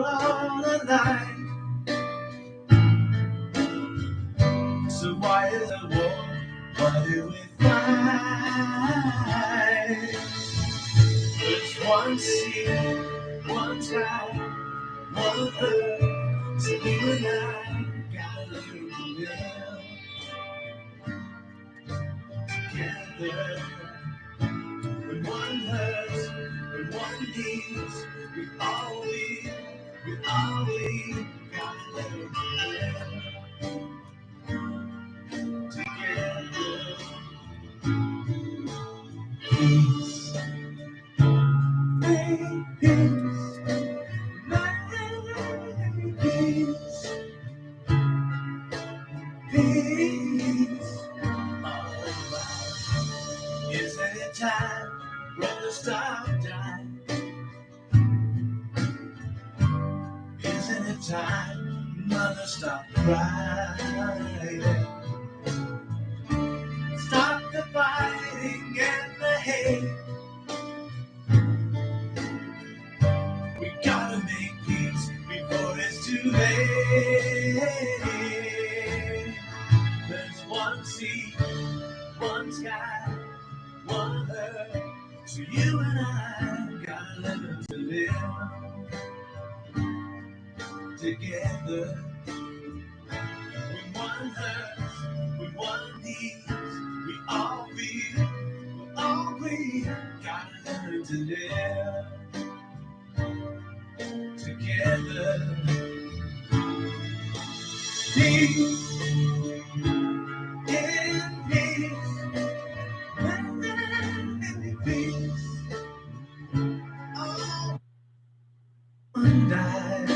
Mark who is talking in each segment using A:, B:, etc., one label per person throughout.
A: all alive. So why is there war? Why do we fight? There's one sea, one sky, one earth. So you and I gotta learn to live together. When one hurts, when one needs, we all gotta learn to live together. Peace, make peace, make peace, peace. All around. Isn't it time when the stars die? Isn't it time mother stop crying? Stop the fighting and the hate. We gotta make peace before it's too late. There's one sea, one sky, one earth. So you and I gotta learn to live together. When one hurts, when one needs, we all gotta learn to live together. Peace, in peace, in peace. Oh, one died.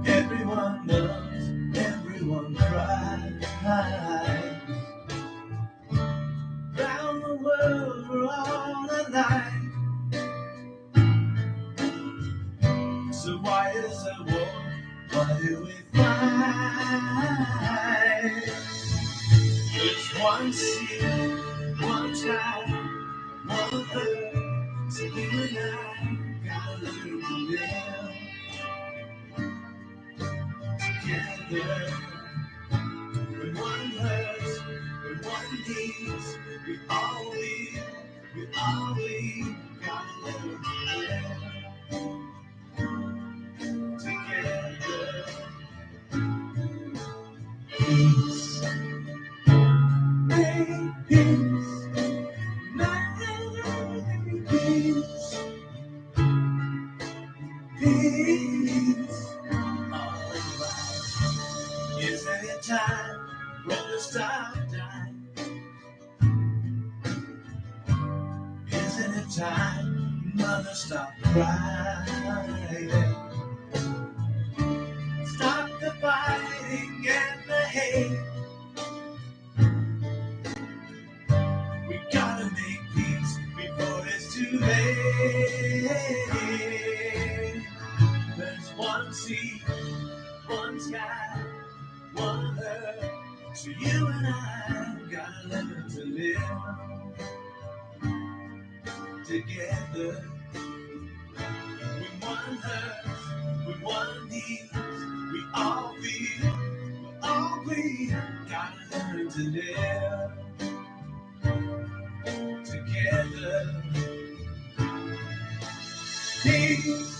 A: Everyone loves, everyone cries. Round the world we're all alive. So why is there war? Why do we fight? There's one sea, one sky, one earth. So you and I gotta learn to live together. When one hurts, when one needs, we all gotta learn to live together. Peace, make peace, make peace, peace. All around. Isn't it time when the stars die? Isn't it time mother stop crying? Stop the fighting and the hate. We gotta make peace before it's too late. There's one sea, one sky, one earth. So you and I gotta learn to live together. When one hurts, when one needs, we all gotta learn to live together. Peace,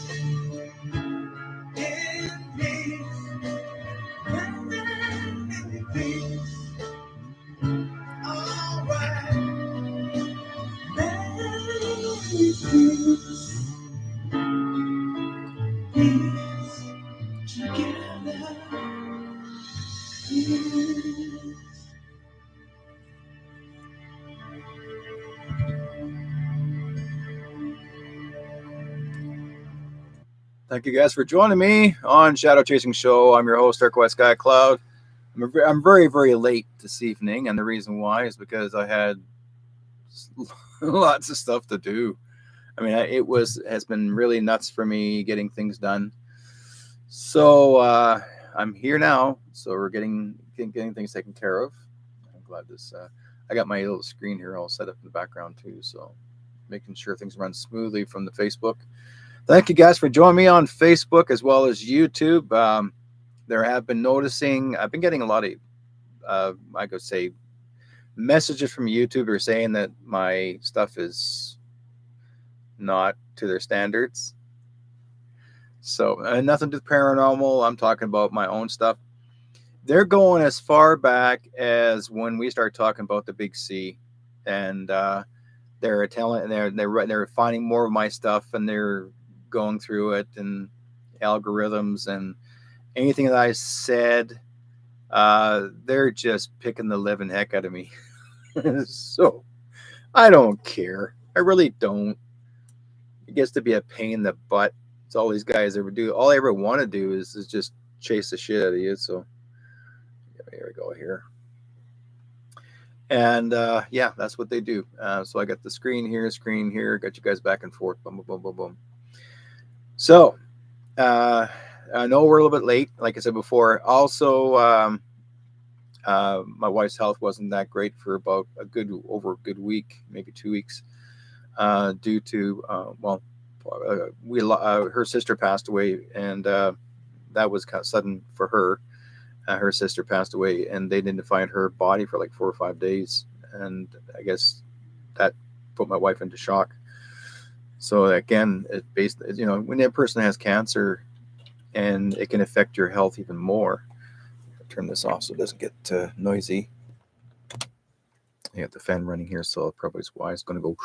A: in peace, in peace. All right, peace, peace, together. Peace. Thank you guys for joining me on Shadow Chasing Show. I'm your host, Derrick Whiteskycloud. I'm very, very late this evening, and the reason why is because I had lots of stuff to do. I mean, has been really nuts for me getting things done. So I'm here now. So we're getting things taken care of. I'm glad this. I got my little screen here all set up in the background too. So making sure things run smoothly from the Facebook. Thank you guys for joining me on Facebook as well as YouTube. There have been noticing, I've been getting a lot of, I could say, messages from YouTubers saying that my stuff is not to their standards. So, nothing to paranormal. I'm talking about my own stuff. They're going as far back as when we started talking about the Big C, and they're finding more of my stuff, and they're going through it and algorithms and anything that I said. They're just picking the living heck out of me. So I don't care. I really don't. It gets to be a pain in the butt. It's all these guys ever do. All I ever want to do is just chase the shit out of you. So here we go here. And yeah, that's what they do. So I got the screen here, got you guys back and forth. Boom, boom, boom, boom, boom. So I know we're a little bit late, like I said before. Also, my wife's health wasn't that great for about over a good week, maybe 2 weeks, due to her sister passed away, and that was kind of sudden for her. Her sister passed away, and they didn't find her body for like 4 or 5 days, and I guess that put my wife into shock. So again, when a person has cancer, and it can affect your health even more. I'll turn this off so it doesn't get noisy. I got the fan running here, so probably is why it's going to go.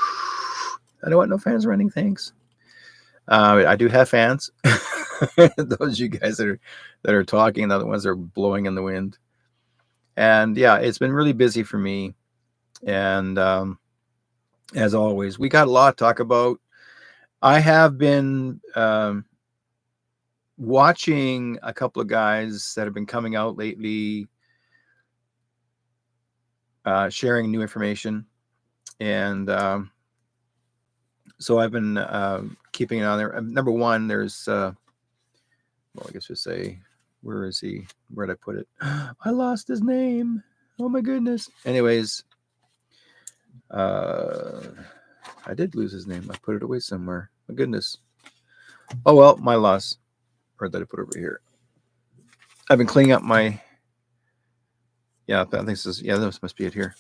A: I don't want no fans running. Thanks. I do have fans. Those you guys that are talking, the other ones are blowing in the wind. And yeah, it's been really busy for me. And as always, we got a lot to talk about. I have been watching a couple of guys that have been coming out lately, sharing new information. And so I've been keeping it on there. Number one, there's I guess we'll say, where is he? Where'd I put it? I lost his name. Oh my goodness. Anyways, I did lose his name. I put it away somewhere. My goodness. Oh well, my loss. Where did I put it over here? I've been cleaning up my. Yeah, I think this is. Yeah, this must be it here.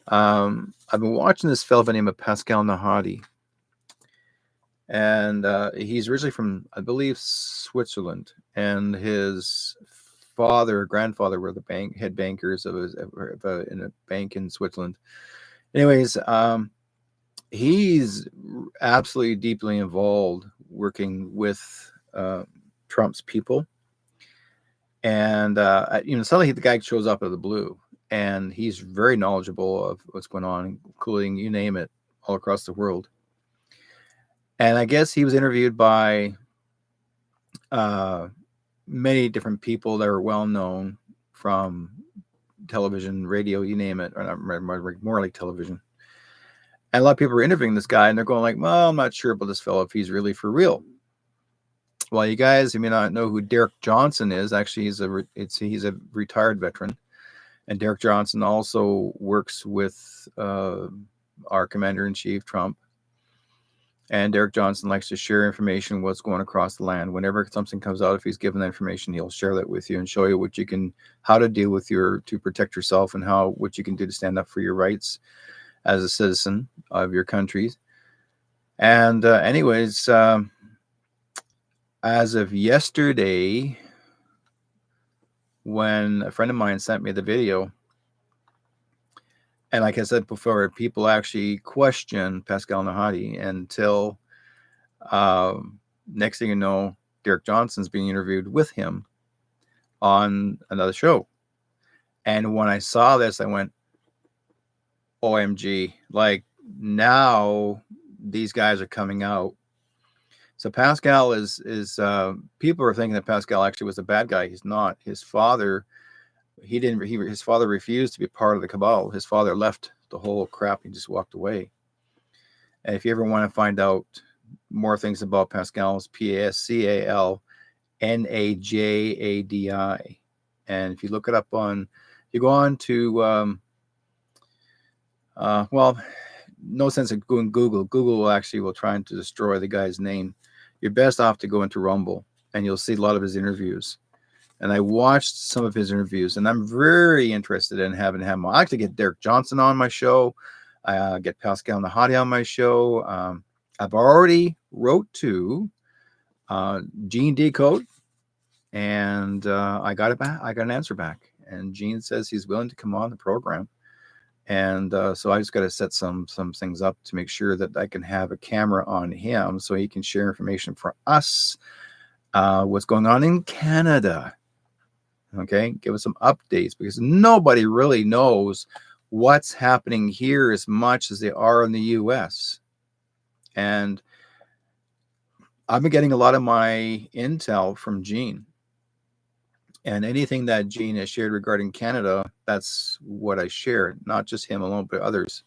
A: I've been watching this fellow by the name of Pascal Nahadi. And he's originally from, I believe, Switzerland, and his grandfather were the head bankers in a bank in Switzerland. Anyways, he's absolutely deeply involved working with Trump's people, and suddenly the guy shows up out of the blue, and he's very knowledgeable of what's going on, including, you name it, all across the world. And I guess he was interviewed by many different people that are well known from television, radio, you name it, or not, more like television. And a lot of people are interviewing this guy, and they're going like, "Well, I'm not sure about this fellow if he's really for real." Well, you guys, you may not know who Derrick Johnson is. Actually, he's a retired veteran, and Derrick Johnson also works with our Commander-in-Chief, Trump. And Derrick Johnson likes to share information, what's going across the land. Whenever something comes out, if he's given that information, he'll share that with you and show you how to deal with to protect yourself, and what you can do to stand up for your rights as a citizen of your country. And anyways, as of yesterday, when a friend of mine sent me the video, and like I said before, people actually question Pascal Nahadi until next thing you know, Derrick Johnson's being interviewed with him on another show. And when I saw this, I went, OMG, like now these guys are coming out. So Pascal is people are thinking that Pascal actually was a bad guy. He's not. His father, his father refused to be part of the cabal. His father left the whole crap. He just walked away. And if you ever want to find out more things about Pascal's, Pascalnajadi. And if you look it up you go on to, no sense in going Google. Google will try to destroy the guy's name. You're best off to go into Rumble, and you'll see a lot of his interviews. And I watched some of his interviews, and I'm very interested in having him. I like to get Derek Johnson on my show. I get Pascal Nahadi on my show. I've already wrote to Gene Decode, and I got it back. I got an answer back, and Gene says he's willing to come on the program. And so I just got to set some things up to make sure that I can have a camera on him so he can share information for us, what's going on in Canada. Okay, give us some updates, because nobody really knows what's happening here as much as they are in the US. And I've been getting a lot of my intel from Gene. And anything that Gene has shared regarding Canada, that's what I share, not just him alone, but others.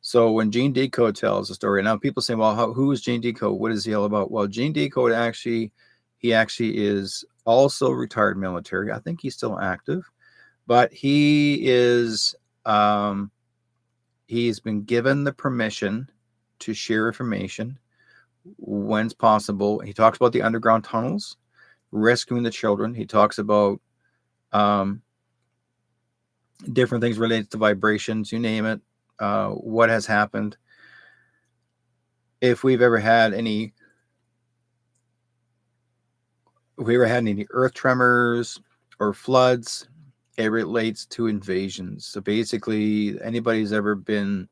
A: So when Gene Decode tells a story, now people say, well, who is Gene Decode? What is he all about? Well, Gene Decode he actually is also retired military. I think he's still active, but he is, he's been given the permission to share information when it's possible. He talks about the underground tunnels, rescuing the children. He talks about different things related to vibrations, you name it, what has happened. If we've ever had any earth tremors or floods, it relates to invasions. So basically, anybody's ever been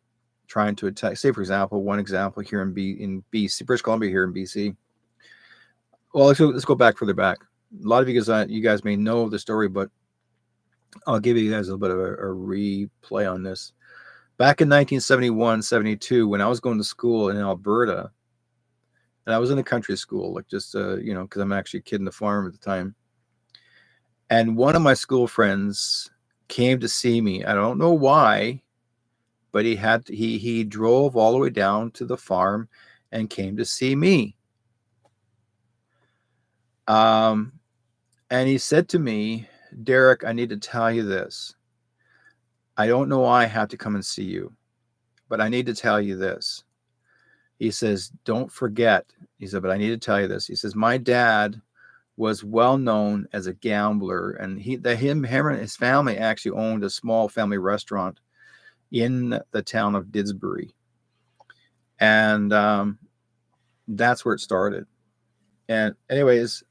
A: trying to attack, say for example, one example here in BC, British Columbia, here in BC. Well, let's go back further back. A lot of you guys may know the story, but I'll give you guys a little bit of a replay on this. Back in 1971, 72, when I was going to school in Alberta, and I was in a country school, like just, because I'm actually a kid in the farm at the time. And one of my school friends came to see me. I don't know why, but he drove all the way down to the farm and came to see me. And he said to me, Derrick, I need to tell you this. I don't know why I have to come and see you, but I need to tell you this. He says, don't forget. He said, but I need to tell you this. He says, my dad was well known as a gambler, and him and his family actually owned a small family restaurant in the town of Didsbury. And that's where it started. And anyways,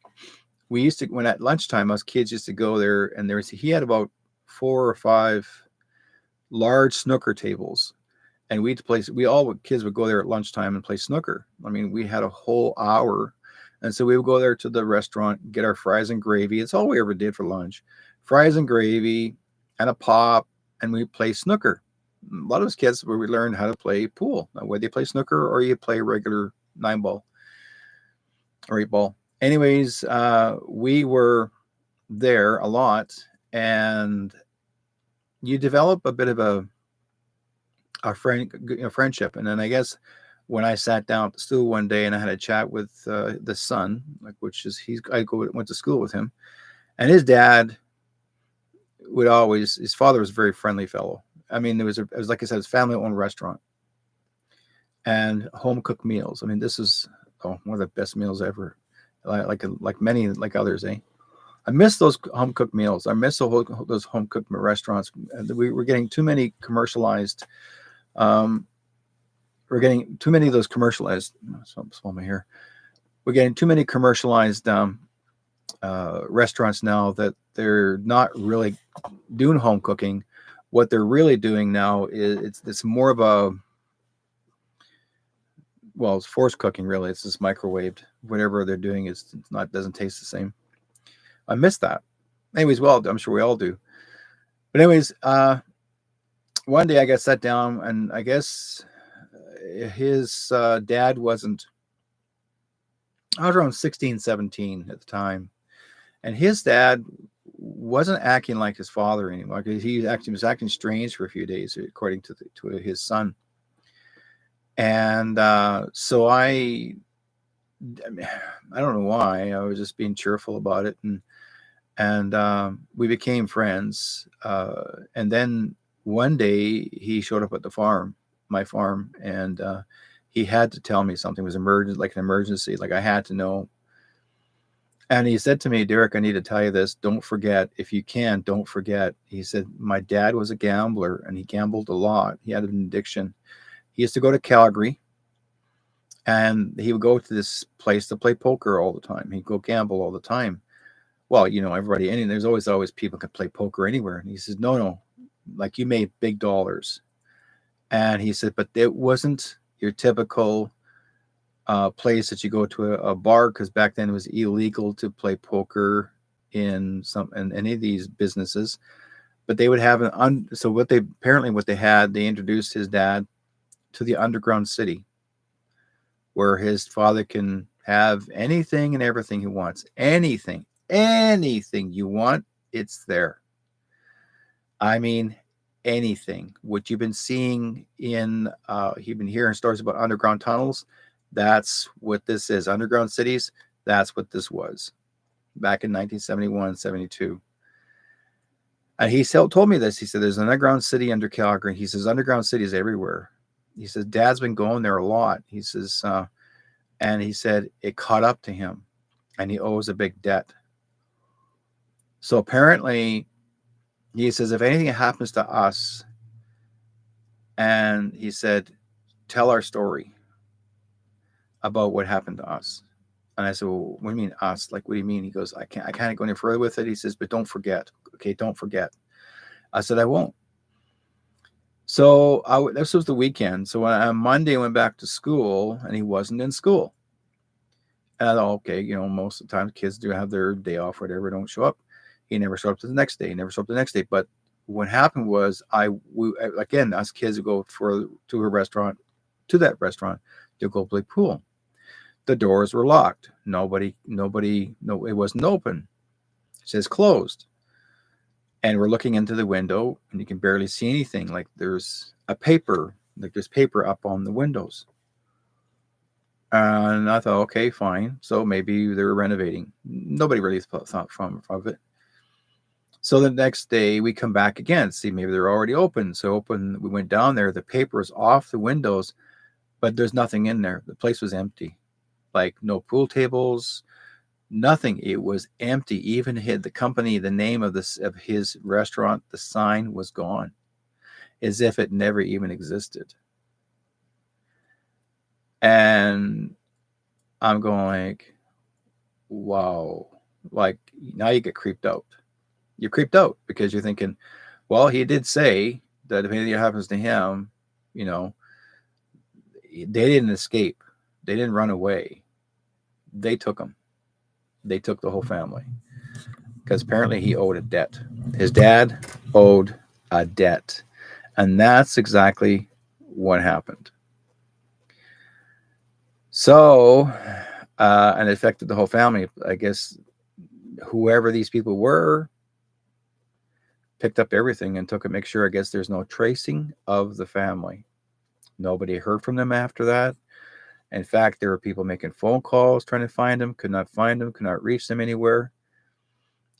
A: we used to, when at lunchtime, us kids used to go there, and he had about 4 or 5 large snooker tables, and kids would go there at lunchtime and play snooker. I mean, we had a whole hour, and so we would go there to the restaurant, get our fries and gravy. It's all we ever did for lunch, fries and gravy and a pop, and we play snooker. A lot of us kids, where we learned how to play pool, whether you play snooker or you play regular 9-ball or 8-ball. Anyways, we were there a lot, and you develop a bit of a friendship. And then I guess when I sat down at the stool one day and I had a chat with the son, went to school with him, and his dad his father was a very friendly fellow. I mean, it was like I said, it's family-owned restaurant and home-cooked meals. I mean, this is one of the best meals ever. Like many others, eh? I miss those home-cooked meals. I miss those home-cooked restaurants. We're getting too many commercialized. We're getting too many of those commercialized. Swallow my hair. We're getting too many commercialized restaurants now that they're not really doing home cooking. What they're really doing now is it's more of it's forced cooking, really. It's just microwaved. Whatever they're doing doesn't taste the same. I miss that. Anyways, I'm sure we all do. But anyways, one day I got sat down, and I guess his dad wasn't. I was around 16, 17 at the time, and his dad wasn't acting like his father anymore. He was acting strange for a few days, according to his son. And so I don't know why. I was just being cheerful about it, and we became friends. And then one day he showed up at the farm, my farm, and he had to tell me something. It was emergent, like an emergency. Like I had to know. And he said to me, Derrick, I need to tell you this. Don't forget, if you can, don't forget. He said, my dad was a gambler and he gambled a lot. He had an addiction. He used to go to Calgary and he would go to this place to play poker all the time. He'd go gamble all the time. Well, everybody, and there's always people can play poker anywhere. And he says, no, like you made big dollars. And he said, but it wasn't your typical place that you go to a bar, because back then it was illegal to play poker in any of these businesses. But they would have what they had, they introduced his dad to the underground city, where his father can have anything and everything he wants. Anything you want, it's there. I mean, anything. What you've been seeing you've been hearing stories about underground tunnels. That's what this is. Underground cities, that's what this was back in 1971, 72. And he told me this. He said, there's an underground city under Calgary. He says, underground cities everywhere. He says, Dad's been going there a lot. He says, and he said, it caught up to him and he owes a big debt. So apparently, he says, if anything happens to us, and he said, tell our story about what happened to us. And I said, well, what do you mean us? Like, what do you mean? He goes, I can't go any further with it. He says, but don't forget. Okay, don't forget. I said, I won't. So this was the weekend. So on Monday, I went back to school and he wasn't in school. And I thought, okay, most of the time kids do have their day off, whatever, don't show up. He never showed up to the next day. He never showed up the next day. But what happened was again, us kids would go to that restaurant to go play pool. The doors were locked. Nobody, it wasn't open. It says closed. And we're looking into the window and you can barely see anything. Like there's paper up on the windows. And I thought, okay, fine. So maybe they were renovating. Nobody really thought of it. So the next day we come back again, see maybe they're already open. So we went down there. The paper is off the windows, but there's nothing in there. The place was empty. Like no pool tables, nothing. It was empty. Even the company, the name of his restaurant, the sign was gone, as if it never even existed. And I'm going like, wow. Like now you get creeped out. You're creeped out because you're thinking, well, he did say that if anything happens to him, they didn't escape. They didn't run away. They took him. They took the whole family because apparently he owed a debt. His dad owed a debt. And that's exactly what happened. So, and it affected the whole family. I guess whoever these people were picked up everything and took it, make sure, I guess there's no tracing of the family. Nobody heard from them after that. In fact, there were people making phone calls trying to find him, could not find him, could not reach them anywhere.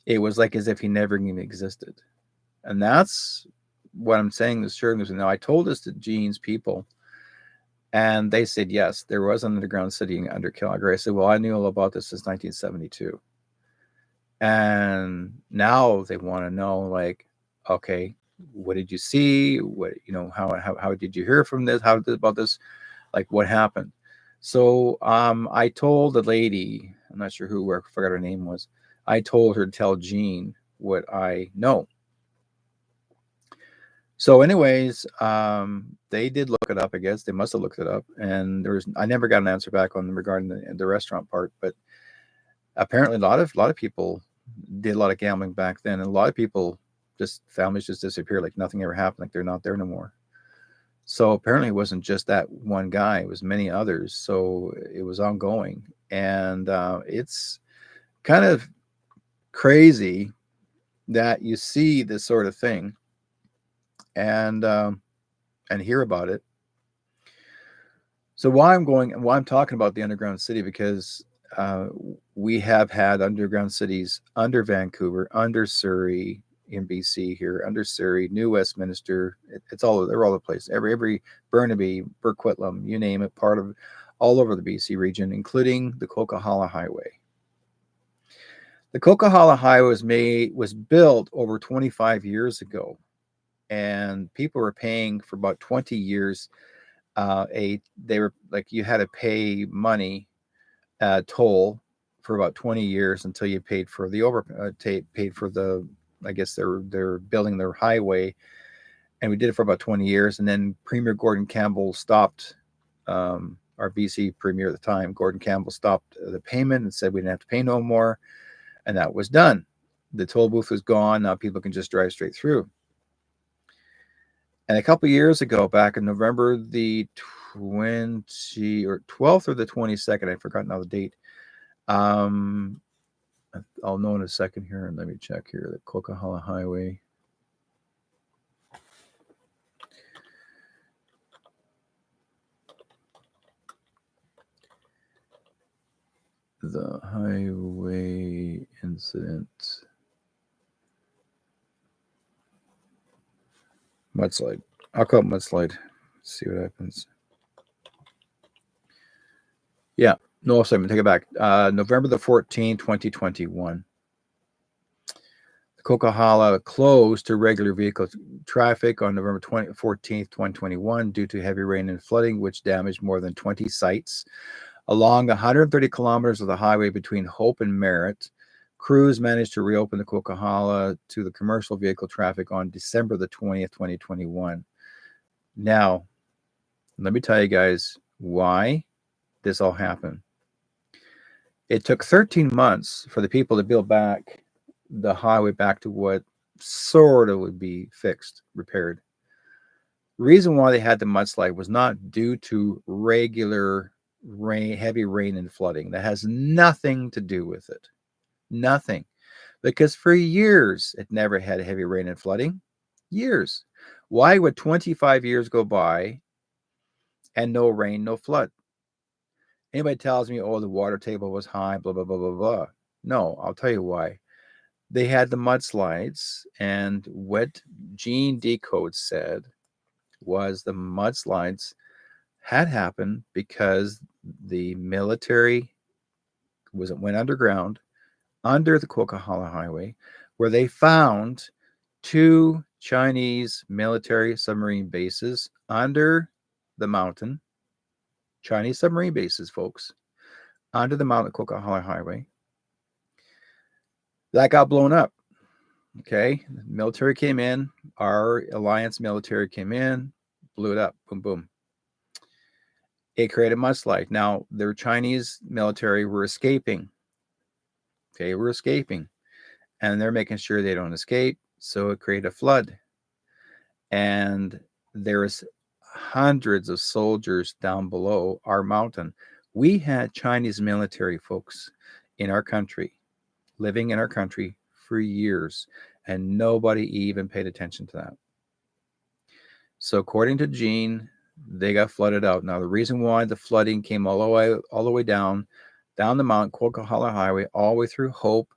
A: It was like as if he never even existed. And that's what I'm saying. Now, I told this to Gene's people, and they said, yes, there was an underground city under Calgary. I said, well, I knew all about this since 1972. And now they want to know, like, okay, what did you see? What, how did you hear from this? About this? Like, what happened? So I told the lady, I'm not sure I forgot her name was. I told her to tell Gene what I know. So anyways, they did look it up, I guess. They must have looked it up. And I never got an answer back regarding the restaurant part, but apparently a lot of people did a lot of gambling back then. And a lot of people, families just disappeared, like nothing ever happened, like they're not there no more. So apparently it wasn't just that one guy, it was many others. So it was ongoing. And it's kind of crazy that you see this sort of thing and hear about it. So why I'm talking about the underground city, because we have had underground cities under Vancouver, under Surrey, in BC here, under Surrey, New Westminster. It's all they're all the place. Every Burnaby, Burquitlam, you name it, part of all over the BC region, including the Coquihalla Highway. The Coquihalla Highway was built over 25 years ago, and people were paying for about 20 years. They were like, you had to pay money toll for about 20 years until you paid for the paid for the, I guess they're building their highway, and we did it for about 20 years, and then Premier Gordon Campbell stopped. Our BC Premier at the time, Gordon Campbell, stopped the payment and said we didn't have to pay no more, and that was done. The toll booth was gone. Now people can just drive straight through. And a couple of years ago, back in November the 12th or the 22nd, I forgot now the date. I'll know in a second here, and let me check here. The Coquihalla Highway. The highway incident. Mudslide. I'll call it mudslide. Let's see what happens. Yeah. No, sorry, take it back. November the 14th, 2021. The Coquihalla closed to regular vehicle traffic on November 14th, 2021 due to heavy rain and flooding, which damaged more than 20 sites. Along 130 kilometers of the highway between Hope and Merritt, crews managed to reopen the Coquihalla to the commercial vehicle traffic on December the 20th, 2021. Now, let me tell you guys why this all happened. It took 13 months for the people to build back the highway back to what sort of would be fixed, repaired. The reason why they had the mudslide was not due to regular rain, heavy rain and flooding. That has nothing to do with it. Nothing. Because for years, it never had heavy rain and flooding. Years. Why would 25 years go by and no rain, no flood? Anybody tells me, oh, the water table was high, blah, blah, blah, blah, blah. No, I'll tell you why. They had the mudslides, and what Gene Decode said was the mudslides had happened because the military went underground under the Coquihalla Highway, where they found 2 Chinese military submarine bases under the mountain. Chinese submarine bases, folks, under the mountain Coquihalla Highway. That got blown up. Okay, the military came in. Our alliance military came in, blew it up. Boom, boom. It created a mudslide. Now, their Chinese military were escaping. Okay, we're escaping, and they're making sure they don't escape. So it created a flood, and there's hundreds of soldiers down below our mountain. We had Chinese military folks in our country, living in our country for years, and nobody even paid attention to that. So according to Gene, they got flooded out. Now, the reason why the flooding came all the way down the mountain, Coquihalla Highway, all the way through Hope,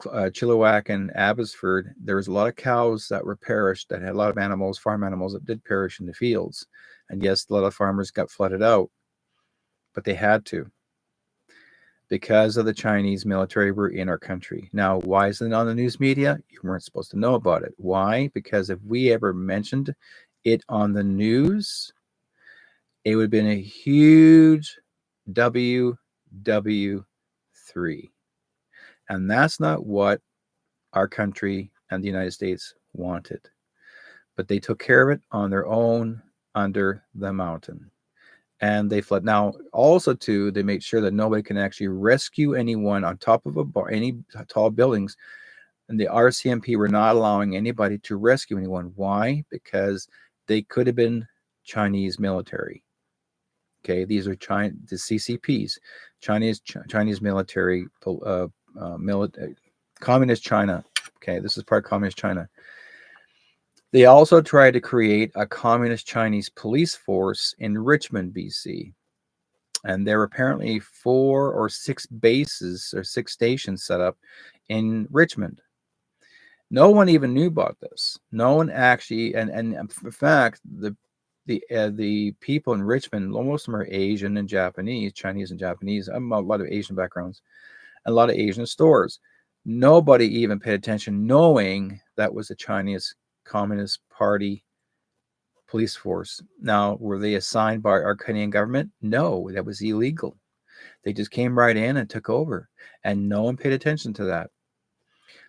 A: Chilliwack, and Abbotsford, there was a lot of cows that were perished, that had a lot of animals, farm animals that did perish in the fields. And yes, a lot of farmers got flooded out, but they had to, because of the Chinese military were in our country. Now, why isn't it on the news media? You weren't supposed to know about it. Why? Because if we ever mentioned it on the news, it would have been a huge WW3. And that's not what our country and the United States wanted. But they took care of it on their own under the mountain. And they fled. Now, also, too, they made sure that nobody can actually rescue anyone on top of any tall buildings. And the RCMP were not allowing anybody to rescue anyone. Why? Because they could have been Chinese military. Okay, these are the CCPs, Chinese military, communist China. Okay, this is part of communist China. They also tried to create a communist Chinese police force in Richmond, BC. And there were apparently 4 or 6 bases or 6 stations set up in Richmond. No one even knew about this. No one actually, and in fact, the people in Richmond, most of them are Asian and Japanese, Chinese and Japanese. A lot of Asian backgrounds, a lot of Asian stores. Nobody even paid attention, knowing that was a Chinese Communist Party police force. Now, were they assigned by our Canadian government? No, that was illegal. They just came right in and took over, and no one paid attention to that.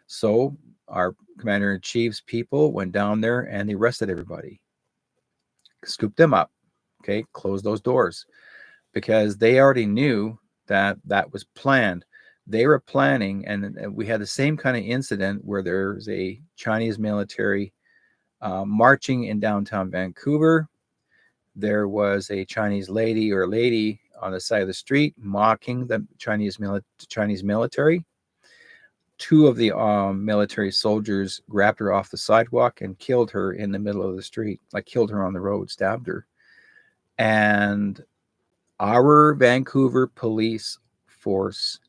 A: So our commander-in-chief's people went down there and they arrested everybody, scooped them up, okay, closed those doors, because they already knew that that was planned. They were planning, and we had the same kind of incident where there's a Chinese military marching in downtown Vancouver. There was a Chinese lady on the side of the street mocking the Chinese military. Two of the military soldiers grabbed her off the sidewalk and killed her in the middle of the street, like killed her on the road, stabbed her. And our Vancouver police force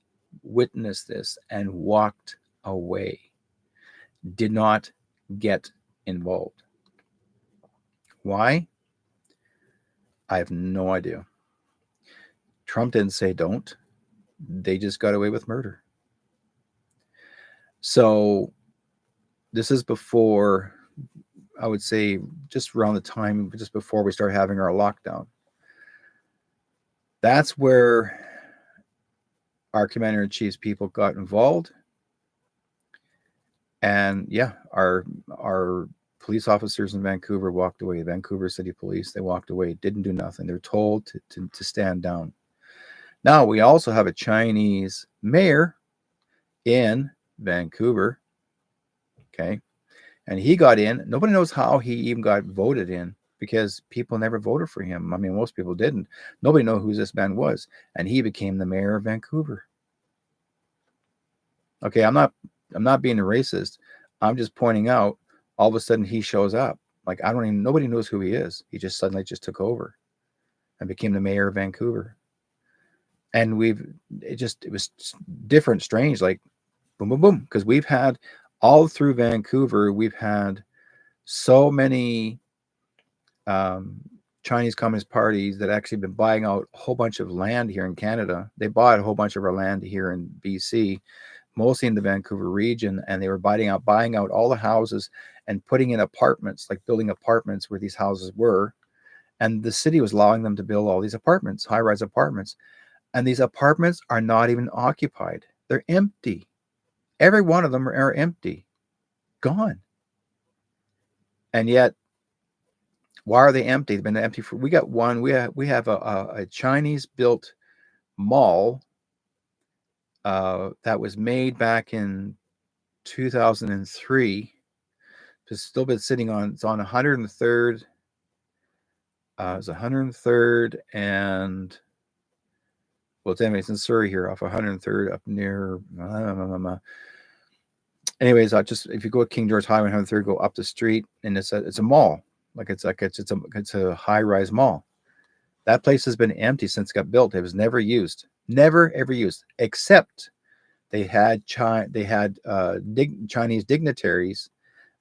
A: witnessed this and walked away, did not get involved. Why? I have no idea. Trump didn't say don't. They just got away with murder. So this is before, I would say, just around the time, just before we started having our lockdown. That's where our commander-in-chief's people got involved. And yeah, our police officers in Vancouver walked away. Vancouver City Police, they walked away, didn't do nothing. They're told to stand down. Now, we also have a Chinese mayor in Vancouver, okay? And he got in. Nobody knows how he even got voted in, because people never voted for him. I mean, most people didn't. Nobody knew who this man was. And he became the mayor of Vancouver. Okay, I'm not being a racist. I'm just pointing out, all of a sudden he shows up. Like, nobody knows who he is. He just suddenly just took over and became the mayor of Vancouver. And it was different, strange, like boom, boom, boom. Because we've had all through Vancouver, we've had so many Chinese Communist parties that actually been buying out a whole bunch of land here in Canada. They bought a whole bunch of our land here in BC, mostly in the Vancouver region, and they were buying out all the houses and putting in apartments, like building apartments where these houses were. And the city was allowing them to build all these apartments, high-rise apartments. And these apartments are not even occupied. They're empty. Every one of them are empty, gone. And yet, why are they empty? They've been empty for, we have a Chinese built mall that was made back in 2003. It's still been sitting on, it's on 103rd. It's 103rd and, well, it's in Surrey here, off 103rd, up near, anyways, if you go to King George Highway 103rd, go up the street, and it's a mall. It's a high-rise mall. That place has been empty since it got built. It was never used, never ever used, except they had Chinese dignitaries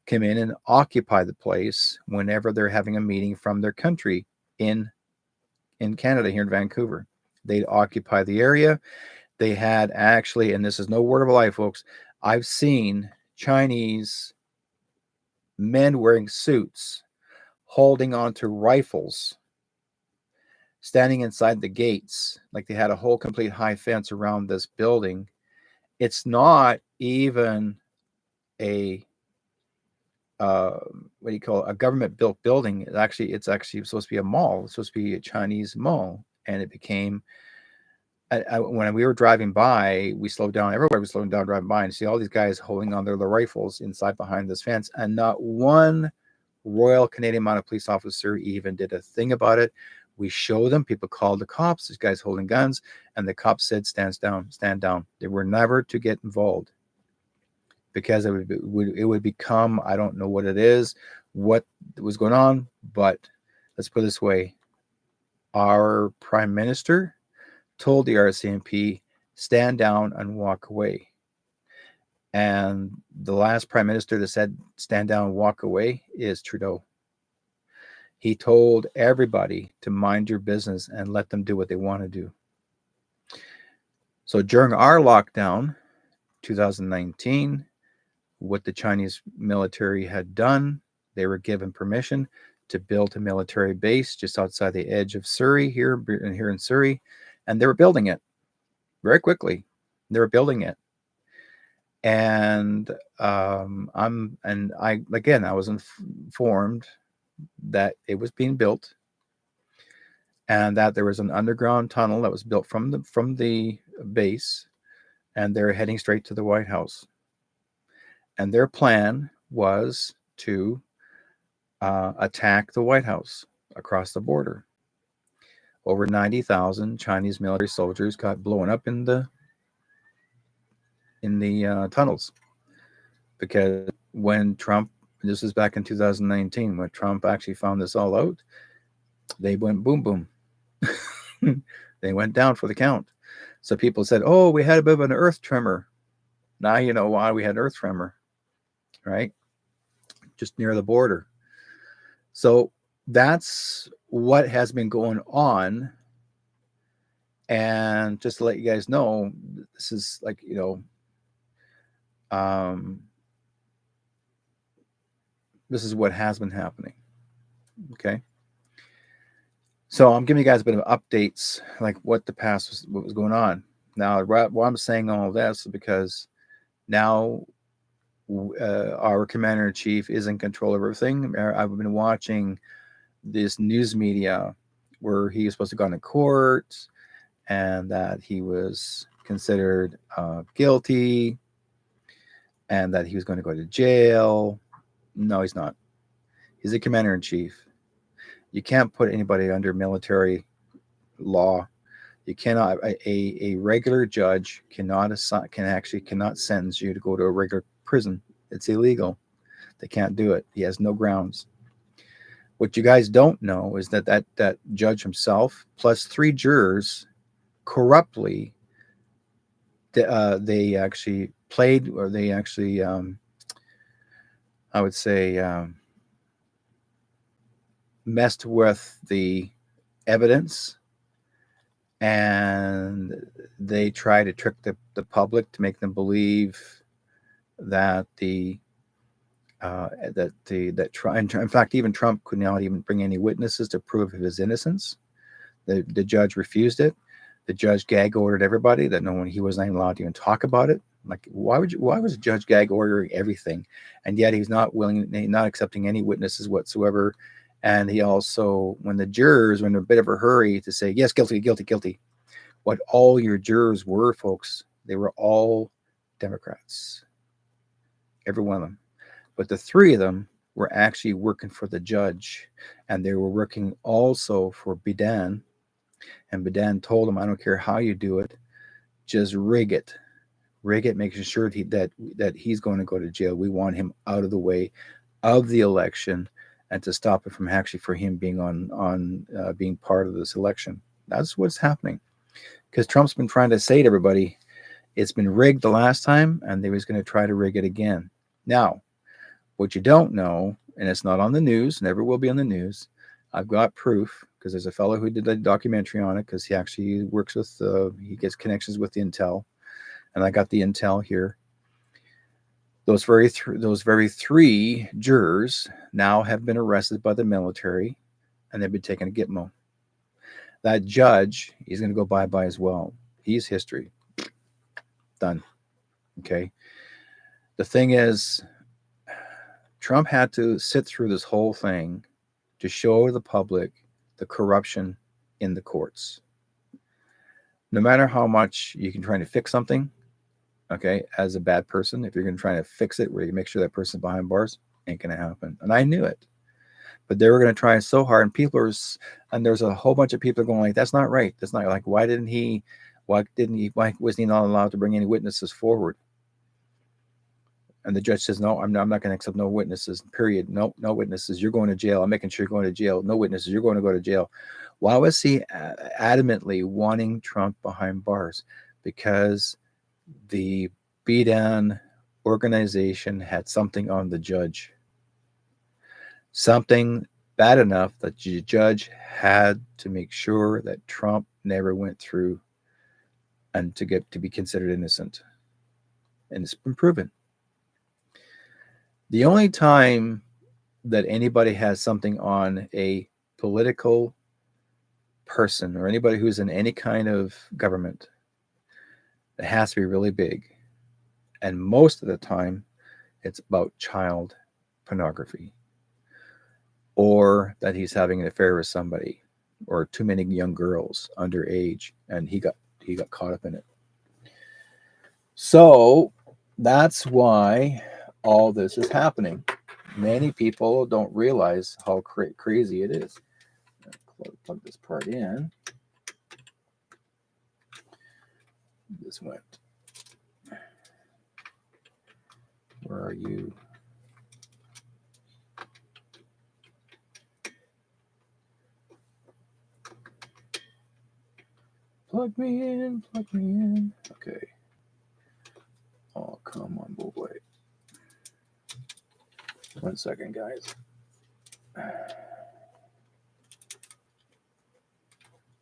A: come in and occupy the place whenever they're having a meeting from their country in Canada, here in Vancouver. They'd occupy the area. They had actually, and this is no word of a lie, folks, I've seen Chinese men wearing suits holding on to rifles, standing inside the gates, like they had a whole complete high fence around this building. It's not even a what do you call it? A government built building. It's actually supposed to be a mall. It's supposed to be a Chinese mall, and it became. When we were driving by, we slowed down. Everybody was slowing down, driving by, and see all these guys holding on their rifles inside behind this fence, and not one Royal Canadian Mounted Police officer even did a thing about it. We show them. People called the cops. This guy's holding guns, and the cops said, "Stand down, stand down." They were never to get involved, because it would become, I don't know what it is, what was going on, but let's put it this way: our Prime Minister told the RCMP, stand down and walk away. And the last prime minister that said stand down and walk away is Trudeau. He told everybody to mind your business and let them do what they want to do. So during our lockdown, 2019, what the Chinese military had done, they were given permission to build a military base just outside the edge of Surrey here in Surrey, and they were building it very quickly. They were building it, and I was informed that it was being built, and that there was an underground tunnel that was built from the base, and they're heading straight to the White House. And their plan was to attack the White House across the border. Over 90,000 Chinese military soldiers got blown up in the tunnels, because when Trump, this was back in 2019, when Trump actually found this all out, they went boom, boom. They went down for the count. So people said, oh, we had a bit of an earth tremor. Now you know why we had earth tremor, right? Just near the border. So that's what has been going on. And just to let you guys know, this is like, this is what has been happening. Okay. So I'm giving you guys a bit of updates, like what the past was, what was going on. Now, why I'm saying all of this is because now our commander-in-chief is in control of everything. I've been watching this news media where he was supposed to go into court and that he was considered guilty and that he was going to go to jail. No, he's not. He's a commander-in-chief. You can't put anybody under military law. You cannot. A regular judge cannot sentence you to go to a regular prison. It's illegal. They can't do it. He has no grounds. What you guys don't know is that judge himself plus 3 jurors corruptly, they actually played, or they actually, I would say, messed with the evidence, and they try to trick the public to make them believe that in fact, even Trump could not even bring any witnesses to prove his innocence. The judge refused it. The judge gag ordered everybody that he wasn't even allowed to even talk about it. Like, why was the judge gag ordering everything, and yet he's not accepting any witnesses whatsoever? And he also, when the jurors were in a bit of a hurry to say, yes, guilty, guilty, guilty, what all your jurors were, folks, they were all Democrats. Every one of them. But the 3 of them were actually working for the judge. And they were working also for Biden. And Biden told him, I don't care how you do it, just rig it. Rig it, making sure that he's going to go to jail. We want him out of the way of the election, and to stop it from actually for him being being part of this election. That's what's happening. Because Trump's been trying to say to everybody, it's been rigged the last time, and they was going to try to rig it again. Now, what you don't know, and it's not on the news, never will be on the news, I've got proof, because there's a fellow who did a documentary on it, because he actually works with, he gets connections with the intel, and I got the intel here. Those very 3 jurors now have been arrested by the military, and they've been taken to Gitmo. That judge, he's going to go bye-bye as well. He's history. Done. Okay. The thing is, Trump had to sit through this whole thing to show the public the corruption in the courts. No matter how much you can try to fix something, okay, as a bad person, if you're going to try to fix it where you make sure that person's behind bars, ain't going to happen. And I knew it. But they were going to try so hard, and there's a whole bunch of people going like, that's not right. That's not like, why wasn't he not allowed to bring any witnesses forward? And the judge says, no, I'm not going to accept no witnesses, period. No witnesses. You're going to jail. I'm making sure you're going to jail. No witnesses. You're going to go to jail. Why was he adamantly wanting Trump behind bars? Because the beat-down organization had something on the judge, something bad enough that the judge had to make sure that Trump never went through and to get to be considered innocent. And it's been proven. The only time that anybody has something on a political person or anybody who's in any kind of government, it has to be really big. And most of the time, it's about child pornography or that he's having an affair with somebody or too many young girls underage, and he got caught up in it. So that's why all this is happening. Many people don't realize how crazy it is. Plug this part in. This went. Where are you? Plug me in, plug me in. Okay. Oh, come on, boy. 1 second, guys.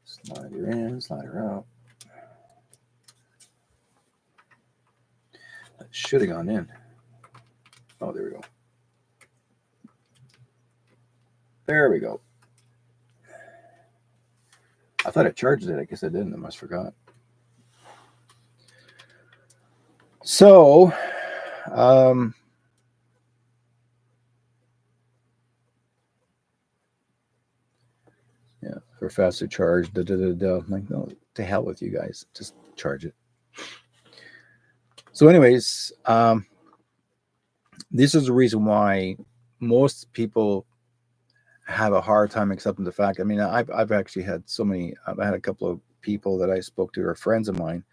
A: Slide her in, slide her out. That should have gone in. Oh, there we go. There we go. I thought I charged it. I guess I didn't. I must have forgot. So, yeah, for faster charge. I'm like, no, to hell with you guys. Just charge it. So, anyways, this is the reason why most people have a hard time accepting the fact. I mean, I've actually had I've had a couple of people that I spoke to, are friends of mine.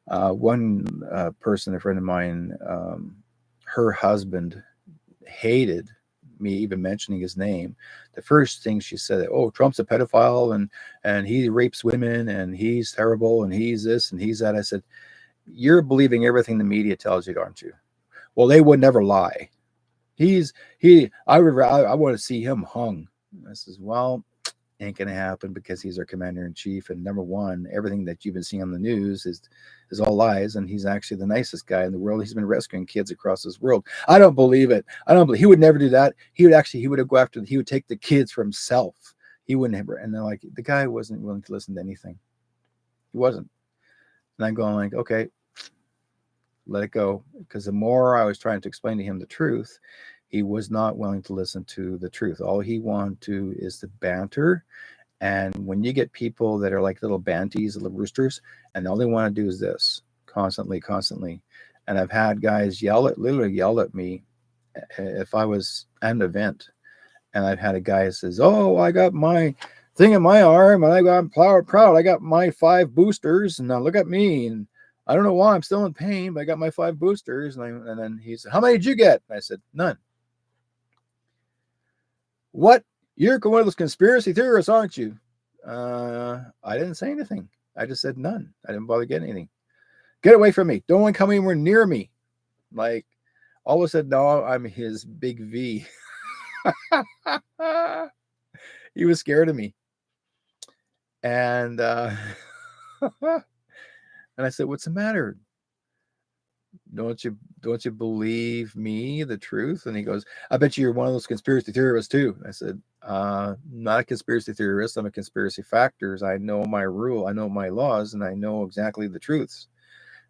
A: One person, a friend of mine, her husband hated me even mentioning his name. The first thing she said, "Oh, Trump's a pedophile and he rapes women and he's terrible and he's this and he's that." I said, "You're believing everything the media tells you, aren't you?" "Well, they would never lie. I want to see him hung." I says, "Well, ain't gonna happen because he's our commander in chief. And number one, everything that you've been seeing on the news is all lies. And he's actually the nicest guy in the world. He's been rescuing kids across this world. I don't believe it. I don't believe he would never do that. He would take the kids for himself. He would never." And they're like, the guy wasn't willing to listen to anything. He wasn't. And I'm going like, okay, let it go. Because the more I was trying to explain to him the truth, he was not willing to listen to the truth. All he wanted to is the banter. And when you get people that are like little banties, little roosters, and all they want to do is this constantly. And I've had guys literally yell at me if I was at an event. And I've had a guy that says, "Oh, I got my thing in my arm and I'm proud. I got my 5 boosters and now look at me. And I don't know why I'm still in pain, but I got my 5 boosters." And then he said, "How many did you get?" And I said, "None." "What? You're one of those conspiracy theorists, aren't you?" I didn't say anything. I just said none. I didn't bother getting anything. "Get away from me. Don't want to come anywhere near me." Like, all of a sudden, now I'm his big V. He was scared of me. And and I said, "What's the matter? Don't you believe me, the truth?" And he goes, "I bet you're one of those conspiracy theorists too." I said, "Not a conspiracy theorist. I'm a conspiracy factors. I know my rule. I know my laws, and I know exactly the truths."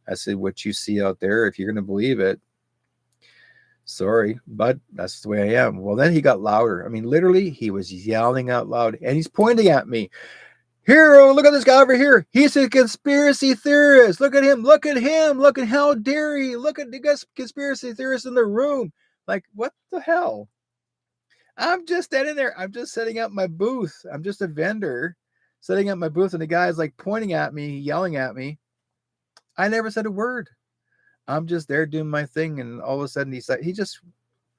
A: I said, "What you see out there, if you're going to believe it, sorry, but that's the way I am." Well, then he got louder. I mean, literally, he was yelling out loud, and he's pointing at me. "Here, look at this guy over here. He's a conspiracy theorist. Look at him. Look at him. Look at how dare he. Look at the conspiracy theorists in the room." Like, what the hell? I'm just standing there. I'm just setting up my booth. I'm just a vendor setting up my booth, and the guy's like pointing at me, yelling at me. I never said a word. I'm just there doing my thing, and all of a sudden he just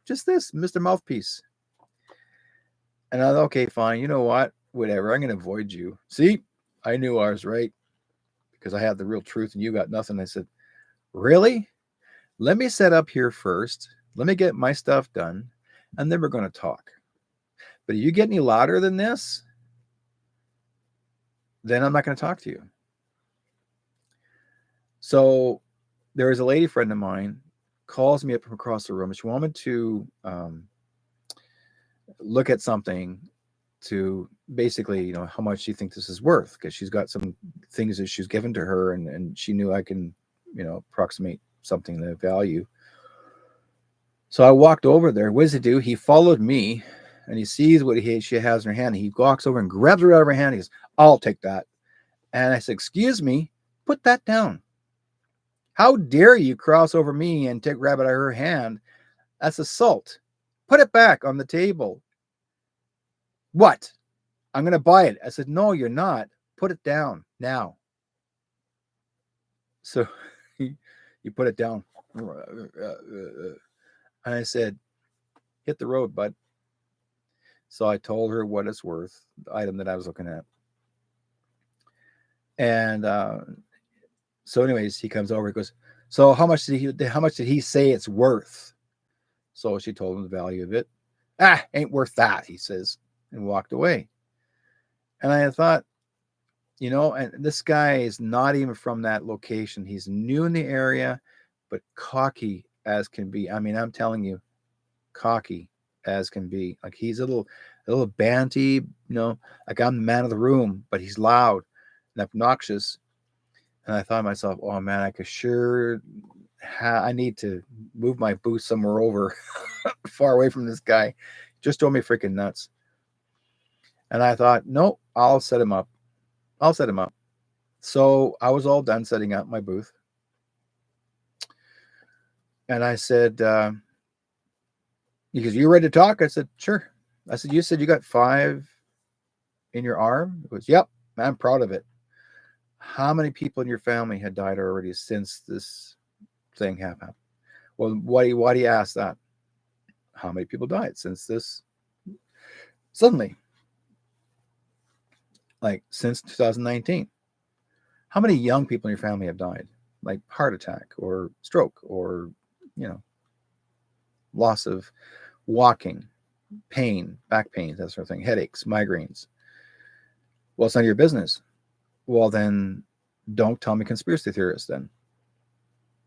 A: this, Mr. Mouthpiece. And I thought, okay, fine. You know what? Whatever. I'm going to avoid you. See, I knew I was right because I had the real truth and you got nothing. I said, "Really? Let me set up here first. Let me get my stuff done, and then we're going to talk. But if you get any louder than this, then I'm not going to talk to you. So there is a lady friend of mine calls me up from across the room. She wanted to look at something to basically, you know, how much she thinks this is worth, because she's got some things that she's given to her, and she knew I can, you know, approximate something the value. So I walked over there. What does he do? He followed me, and he sees what she has in her hand. He walks over and grabs her out of her hand. He goes, "I'll take that." And I said, "Excuse me, put that down. How dare you cross over me and grab it out of her hand? That's assault. Put it back on the table." "What? I'm going to buy it." I said, "No, you're not. Put it down now." So he put it down. And I said, "Hit the road, bud." So I told her what it's worth, the item that I was looking at. And so anyways, he comes over, he goes, "So how much did he say it's worth?" So she told him the value of it. "Ah, ain't worth that," he says, and walked away. And I thought, you know, and this guy is not even from that location. He's new in the area, but cocky as can be. I mean, I'm telling you, cocky as can be. Like, he's a little banty, you know, like I'm the man of the room, but he's loud and obnoxious. And I thought to myself, oh man, I could sure, I need to move my booth somewhere over far away from this guy. Just drove me freaking nuts. And I thought, no, I'll set him up. So I was all done setting up my booth. And I said, because "You ready to talk?" I said, "Sure." I said, "You said you got 5 in your arm?" It was, "Yep, I'm proud of it." "How many people in your family had died already since this thing happened?" "Well, why do you ask that?" "How many people died since this suddenly? Like since 2019? How many young people in your family have died? Like heart attack or stroke or, you know, loss of walking, pain, back pain, that sort of thing, headaches, migraines." "Well, it's none of your business." "Well, then don't tell me conspiracy theorists then.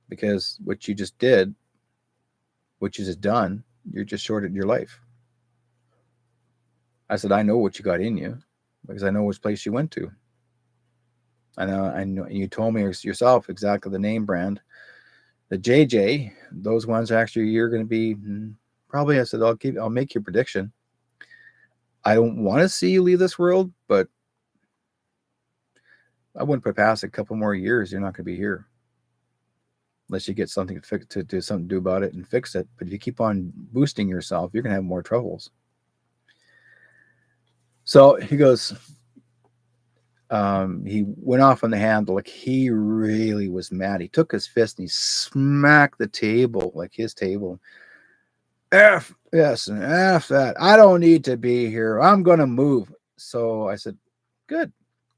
A: Because what you just did, what you just done, you're just shorted your life." I said, "I know what you got in you because I know which place you went to. I know you told me yourself exactly the name brand. The JJ, those ones actually you're going to be probably," I said, I'll make your prediction. I don't want to see you leave this world, but I wouldn't put past a couple more years. You're not going to be here unless you get something to do something to do about it and fix it. But if you keep on boosting yourself, you're going to have more troubles." So he goes, he went off on the handle. Like, he really was mad. He took his fist and he smacked the table, like his table. "F yes and F that. I don't need to be here. I'm going to move." So I said, "Good."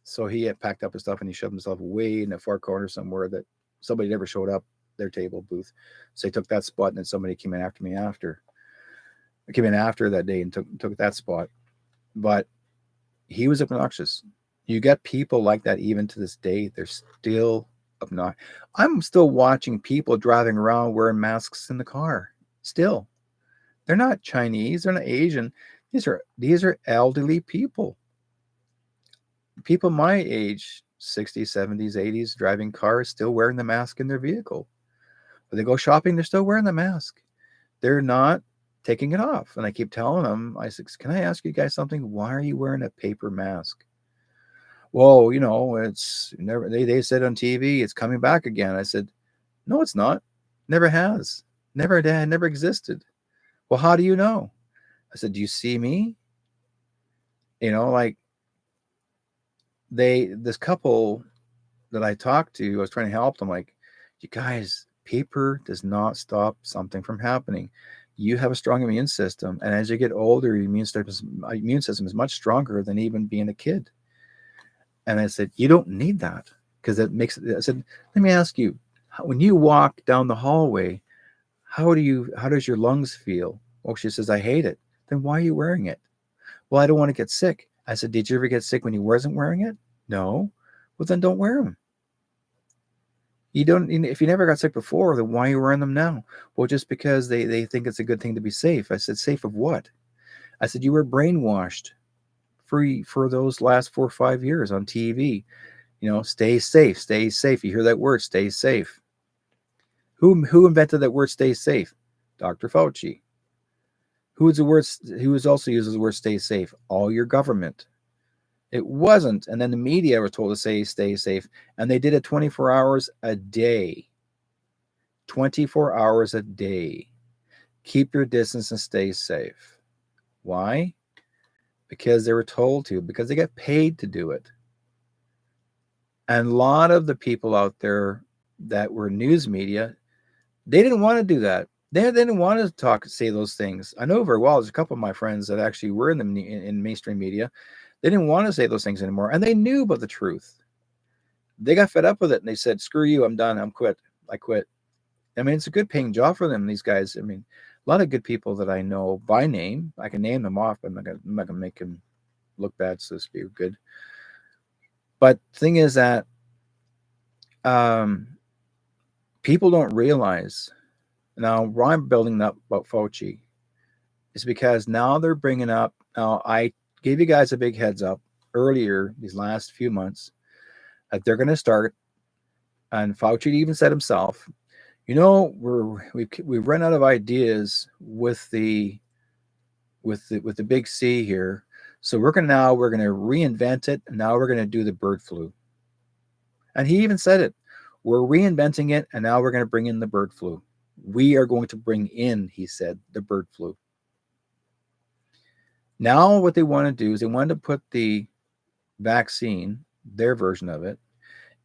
A: So he had packed up his stuff and he shoved himself way in the far corner somewhere that somebody never showed up, their table booth. So he took that spot, and then somebody came in after me after. I came in after that day and took that spot. But he was obnoxious. You get people like that even to this day. They're still obnoxious. I'm still watching people driving around wearing masks in the car. Still. They're not Chinese. They're not Asian. These are elderly people. People my age, 60s, 70s, 80s, driving cars, still wearing the mask in their vehicle. When they go shopping, they're still wearing the mask. They're not taking it off. And I keep telling them, I said, "Can I ask you guys something? Why are you wearing a paper mask?" "Well, you know, it's never, they said on TV, it's coming back again." I said, "No, it's not. Never has. Never existed." "Well, how do you know?" I said, "Do you see me?" You know, like this couple that I talked to, I was trying to help them, like, you guys, paper does not stop something from happening. You have a strong immune system, and as you get older, your immune system is much stronger than even being a kid. And I said, you don't need that, because it makes it. I said, let me ask you, when you walk down the hallway, How does your lungs feel? Oh, she says, I hate it. Then why are you wearing it? Well, I don't want to get sick. I said, did you ever get sick when you wasn't wearing it? No. Well, then don't wear them. You don't, if you never got sick before, then why are you wearing them now? Well, just because they think it's a good thing to be safe. I said, safe of what? I said, you were brainwashed for those last 4 or 5 years on TV. Stay safe, stay safe. You hear that word, stay safe. Who invented that word, stay safe? Dr. Fauci. Who was also uses the word stay safe? All your government. It wasn't. And then the media were told to say stay safe. And they did it 24 hours a day. 24 hours a day. Keep your distance and stay safe. Why? Because they were told to. Because they got paid to do it. And a lot of the people out there that were news media, they didn't want to do that. They didn't want to say those things. I know very well. There's a couple of my friends that actually were in mainstream media. They didn't want to say those things anymore, and they knew about the truth. They got fed up with it, and they said, "Screw you! I'm done. I quit." I mean, it's a good paying job for them. These guys. I mean, a lot of good people that I know by name. I can name them off, but I'm not gonna make them look bad, so to speak. Good. But the thing is that people don't realize. Now, why I'm building up about Fauci is because now they're bringing up. Now, I gave you guys a big heads up earlier these last few months that they're going to start, and Fauci even said himself, we've run out of ideas with the big C here, so we're going to reinvent it, and now we're going to do the bird flu. And he even said it. We're reinventing it, and now we're going to bring in the bird flu. We are going to bring in, he said, the bird flu. Now what they want to do is they want to put the vaccine, their version of it,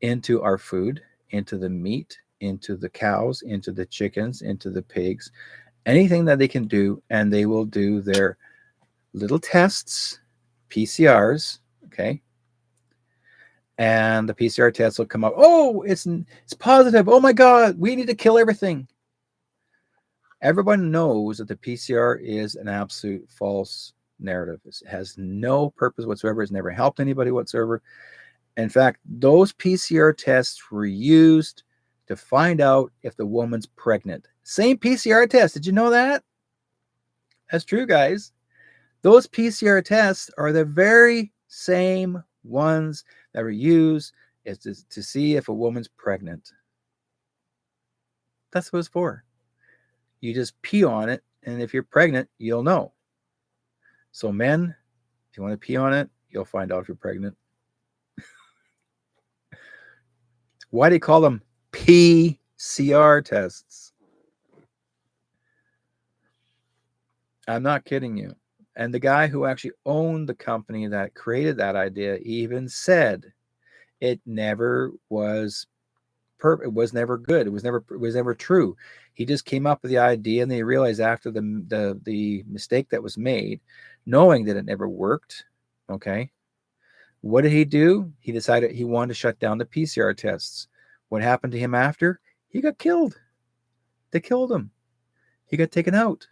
A: into our food, into the meat, into the cows, into the chickens, into the pigs, anything that they can do, and they will do their little tests, PCRs, okay? And the PCR tests will come up, oh, it's positive. Oh my God, we need to kill everything. Everyone knows that the PCR is an absolute false narrative. It has no purpose whatsoever. It's never helped anybody whatsoever. In fact, those PCR tests were used to find out if the woman's pregnant. Same PCR test. Did you know that? That's true, guys. Those PCR tests are the very same ones that were used to see if a woman's pregnant. That's what it's for. You just pee on it, and if you're pregnant, you'll know. So men, if you want to pee on it, you'll find out if you're pregnant. Why do you call them PCR tests? I'm not kidding you. And the guy who actually owned the company that created that idea even said it never was it was never good. It was never true. He just came up with the idea, and they realized after the mistake that was made, knowing that it never worked. Okay, what did he do? He decided he wanted to shut down the PCR tests. What happened to him after? He got killed. They killed him. He got taken out,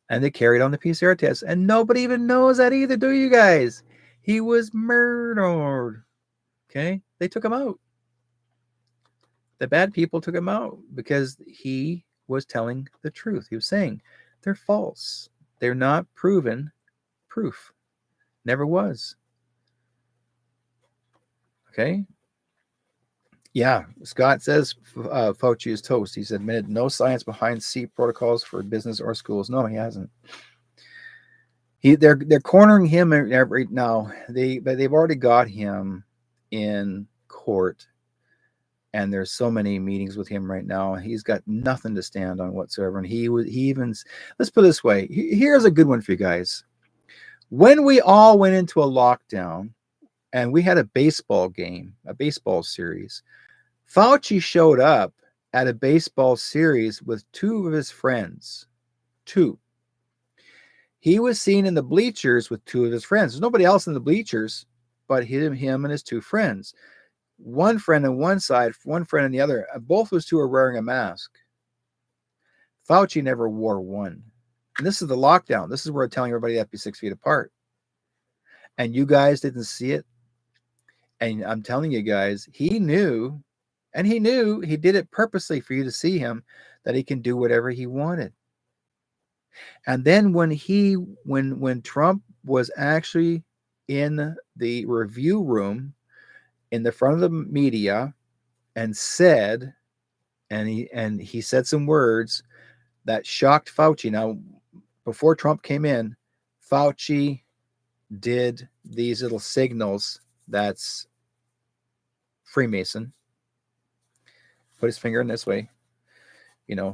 A: and they carried on the PCR tests, and nobody even knows that either, do you guys? He was murdered. Okay, they took him out. The bad people took him out because he was telling the truth. He was saying they're false. They're not proven proof. Never was. Okay. Yeah. Scott says Fauci is toast. He's admitted no science behind C protocols for business or schools. No, he hasn't. They're cornering him right now. They've already got him in court. And there's so many meetings with him right now. He's got nothing to stand on whatsoever. And he even, let's put it this way. Here's a good one for you guys. When we all went into a lockdown and we had a baseball game, a baseball series, Fauci showed up at a baseball series with 2 of his friends. 2. He was seen in the bleachers with 2 of his friends. There's nobody else in the bleachers but him and his 2 friends. One friend on one side, one friend on the other. Both those 2 are wearing a mask. Fauci never wore one. And this is the lockdown. This is where I'm telling everybody they have to be 6 feet apart. And you guys didn't see it. And I'm telling you guys, he knew, and he knew he did it purposely for you to see him, that he can do whatever he wanted. And then when Trump was actually in the review room in the front of the media and said, and he said some words that shocked Fauci. Now, before Trump came in, Fauci did these little signals. That's Freemason. Put his finger in this way.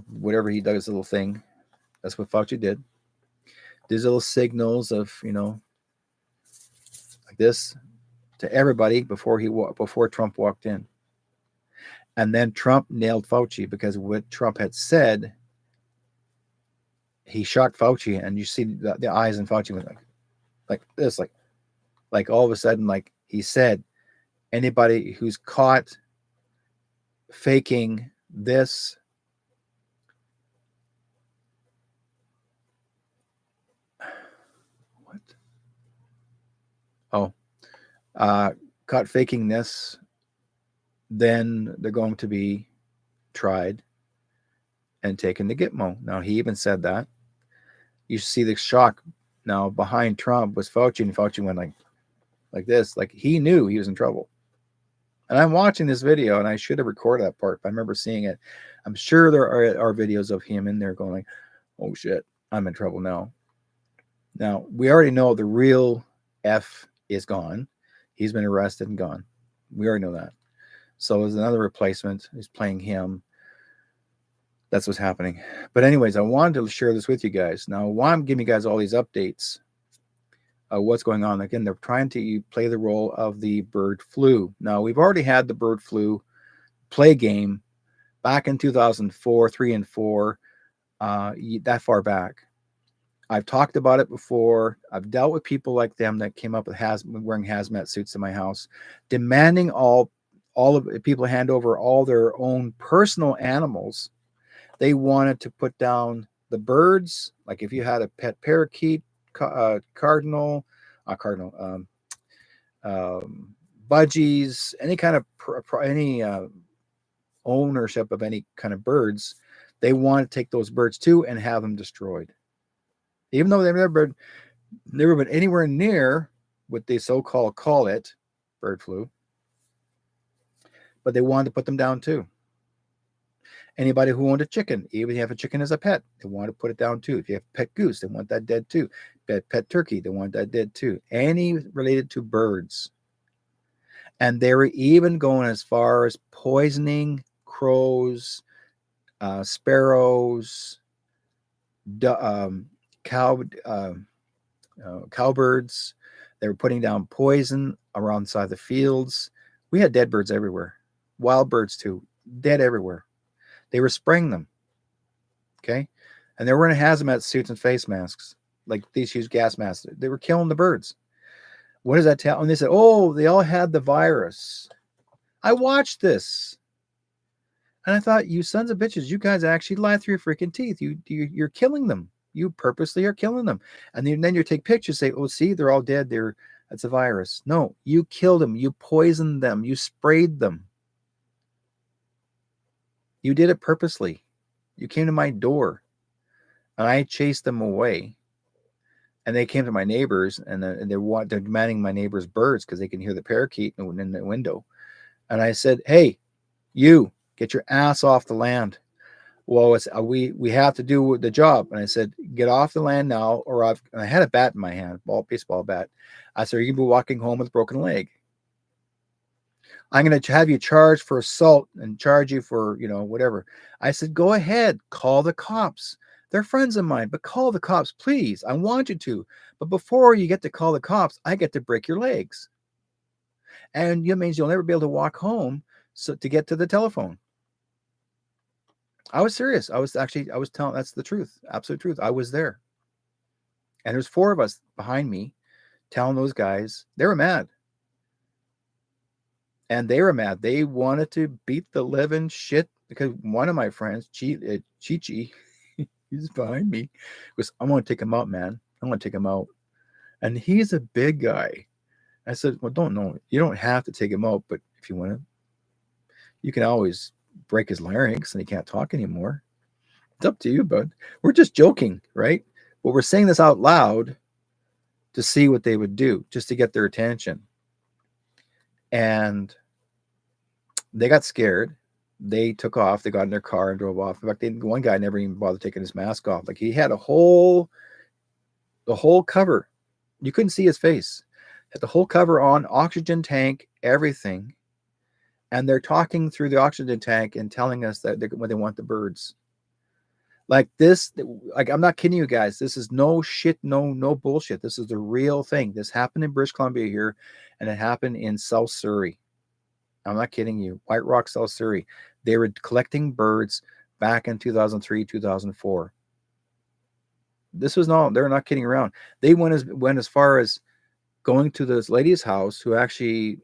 A: Whatever he does, little thing. That's what Fauci did. These little signals of, like this to everybody before Trump walked in. And then Trump nailed Fauci because what Trump had said, he shocked Fauci, and you see the eyes in Fauci went like this, like all of a sudden, like he said, anybody who's caught faking this, caught faking this, then they're going to be tried and taken to Gitmo. Now, he even said that. You see the shock now behind Trump was Fauci, and Fauci went like this, like he knew he was in trouble. And I'm watching this video, and I should have recorded that part, but I remember seeing it. I'm sure there are videos of him in there going, oh shit, I'm in trouble now. Now, we already know the real F is gone. He's been arrested and gone. We already know that. So there's another replacement who's playing him. That's what's happening. But anyways, I wanted to share this with you guys. Now, why I'm giving you guys all these updates of what's going on. Again, they're trying to play the role of the bird flu. Now, we've already had the bird flu play game back in 2004, 3 and 4, that far back. I've talked about it before. I've dealt with people like them that came up with wearing hazmat suits in my house, demanding all of people hand over all their own personal animals. They wanted to put down the birds, like if you had a pet parakeet, cardinal, budgies, any kind of ownership of any kind of birds. They want to take those birds too and have them destroyed, even though they've never been anywhere near what they so-called call it bird flu. But they wanted to put them down too. Anybody who owned a chicken, even if you have a chicken as a pet, they want to put it down too. If you have a pet goose, they want that dead too. Pet turkey, they want that dead too. Any related to birds. And they were even going as far as poisoning crows, sparrows, cowbirds. They were putting down poison around side the fields. We had dead birds everywhere. Wild birds too, dead everywhere. They were spraying them. Okay. And they were in hazmat suits and face masks, like these huge gas masks. They were killing the birds. What does that tell? And they said, oh, they all had the virus. I watched this. And I thought, you sons of bitches, you guys actually lie through your freaking teeth. You're killing them. You purposely are killing them. And then you take pictures, say, oh, see, they're all dead. That's a virus. No, you killed them. You poisoned them. You sprayed them. You did it purposely. You came to my door, and I chased them away. And they came to my neighbors, and they're demanding my neighbor's birds because they can hear the parakeet in the window. And I said, "Hey, you get your ass off the land." Well, it's we have to do the job. And I said, "Get off the land now, or and I had a bat in my hand, baseball bat. I said, "You're gonna be walking home with a broken leg. I'm going to have you charged for assault and charge you for, whatever." I said, "Go ahead, call the cops. They're friends of mine, but call the cops, please. I want you to. But before you get to call the cops, I get to break your legs. And it means you'll never be able to walk home to get to the telephone." I was serious. I was telling, that's the truth, absolute truth. I was there. And there's 4 of us behind me telling those guys, they were mad. And they were mad. They wanted to beat the living shit because one of my friends, Chi-Chi, He's behind me. He goes, I'm going to take him out, man. I'm going to take him out. And he's a big guy. I said, well, you don't have to take him out, but if you want to, you can always break his larynx and he can't talk anymore. It's up to you, bud. We're just joking, right? But we're saying this out loud to see what they would do, just to get their attention. And they got scared. They took off. They got in their car and drove off. In fact, one guy never even bothered taking his mask off. Like, he had the whole cover. You couldn't see his face. Had the whole cover on, oxygen tank, everything. And they're talking through the oxygen tank and telling us that when they want the birds. Like this, like, I'm not kidding you guys. This is no shit, no bullshit. This is the real thing. This happened in British Columbia here, and it happened in South Surrey. I'm not kidding you. White Rock, South Surrey. They were collecting birds back in 2003, 2004. They're not kidding around. They went as far as going to this lady's house who actually,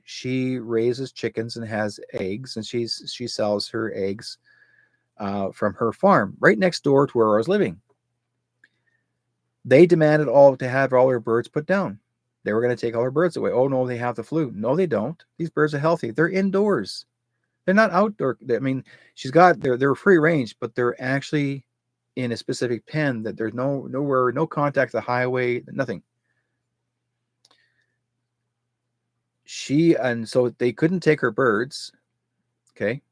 A: she raises chickens and has eggs, and she sells her eggs from her farm right next door to where I was living. They demanded to have all their birds put down. They were going to take all her birds away. Oh, no, they have the flu. No, they don't. These birds are healthy. They're indoors. They're not outdoor. I mean, they're free range, but they're actually in a specific pen that there's no contact to the highway, nothing. And so they couldn't take her birds. Okay.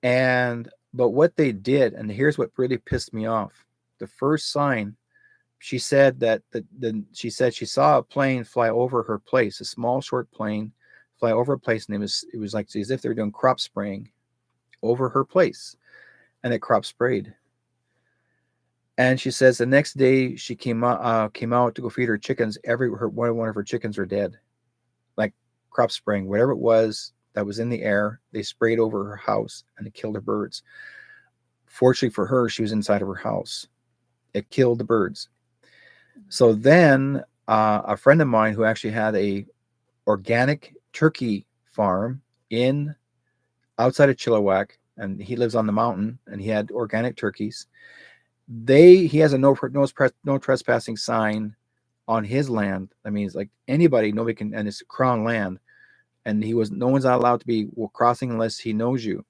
A: But what they did, and here's what really pissed me off. The first sign, she said she saw a plane fly over her place, a small short plane fly over a place, and it was like as if they were doing crop spraying over her place, and it crop sprayed. And she says the next day she came out to go feed her chickens. One of her chickens are dead, like crop spraying, whatever it was that was in the air. They sprayed over her house and it killed her birds. Fortunately for her, she was inside of her house. It killed the birds. So then a friend of mine who actually had a organic turkey farm outside of Chilliwack, and he lives on the mountain, and he had organic turkeys. He has a no trespassing sign on his land. I mean, it's like nobody can, and it's crown land, and no one's allowed to be crossing unless he knows you.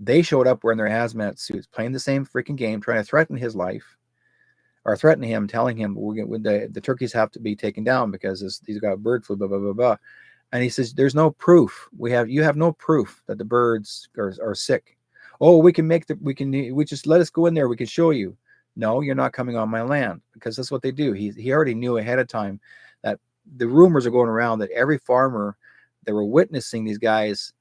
A: They showed up wearing their hazmat suits, playing the same freaking game, trying to threaten his life, or threaten him, telling him the turkeys have to be taken down because these got bird flu, blah blah blah blah. And he says, "There's no proof. You have no proof that the birds are sick. Oh, we just let us go in there. We can show you. No, you're not coming on my land, because that's what they do. He already knew ahead of time that the rumors are going around that every farmer that were witnessing these guys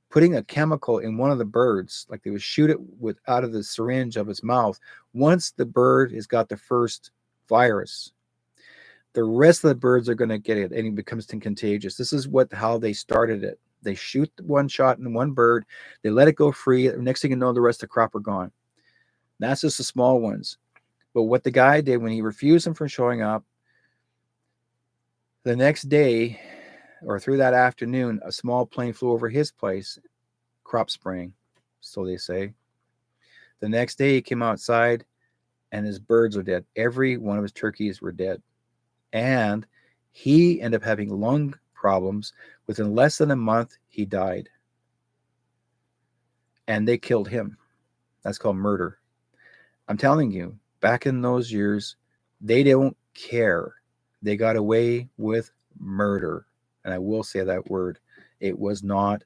A: putting a chemical in one of the birds, like they would shoot it out of the syringe of its mouth. Once the bird has got the first virus, the rest of the birds are going to get it, and it becomes contagious. This is how they started it. They shoot one shot in one bird, they let it go free. Next thing you know, the rest of the crop are gone. That's just the small ones. But what the guy did, when he refused them from showing up, the next day or through that afternoon, a small plane flew over his place, crop spraying, so they say. The next day he came outside and his birds are dead. Every one of his turkeys were dead. And he ended up having lung problems. Within less than a month, he died. And they killed him. That's called murder. I'm telling you, back in those years, they don't care. They got away with murder. And I will say that word. It was not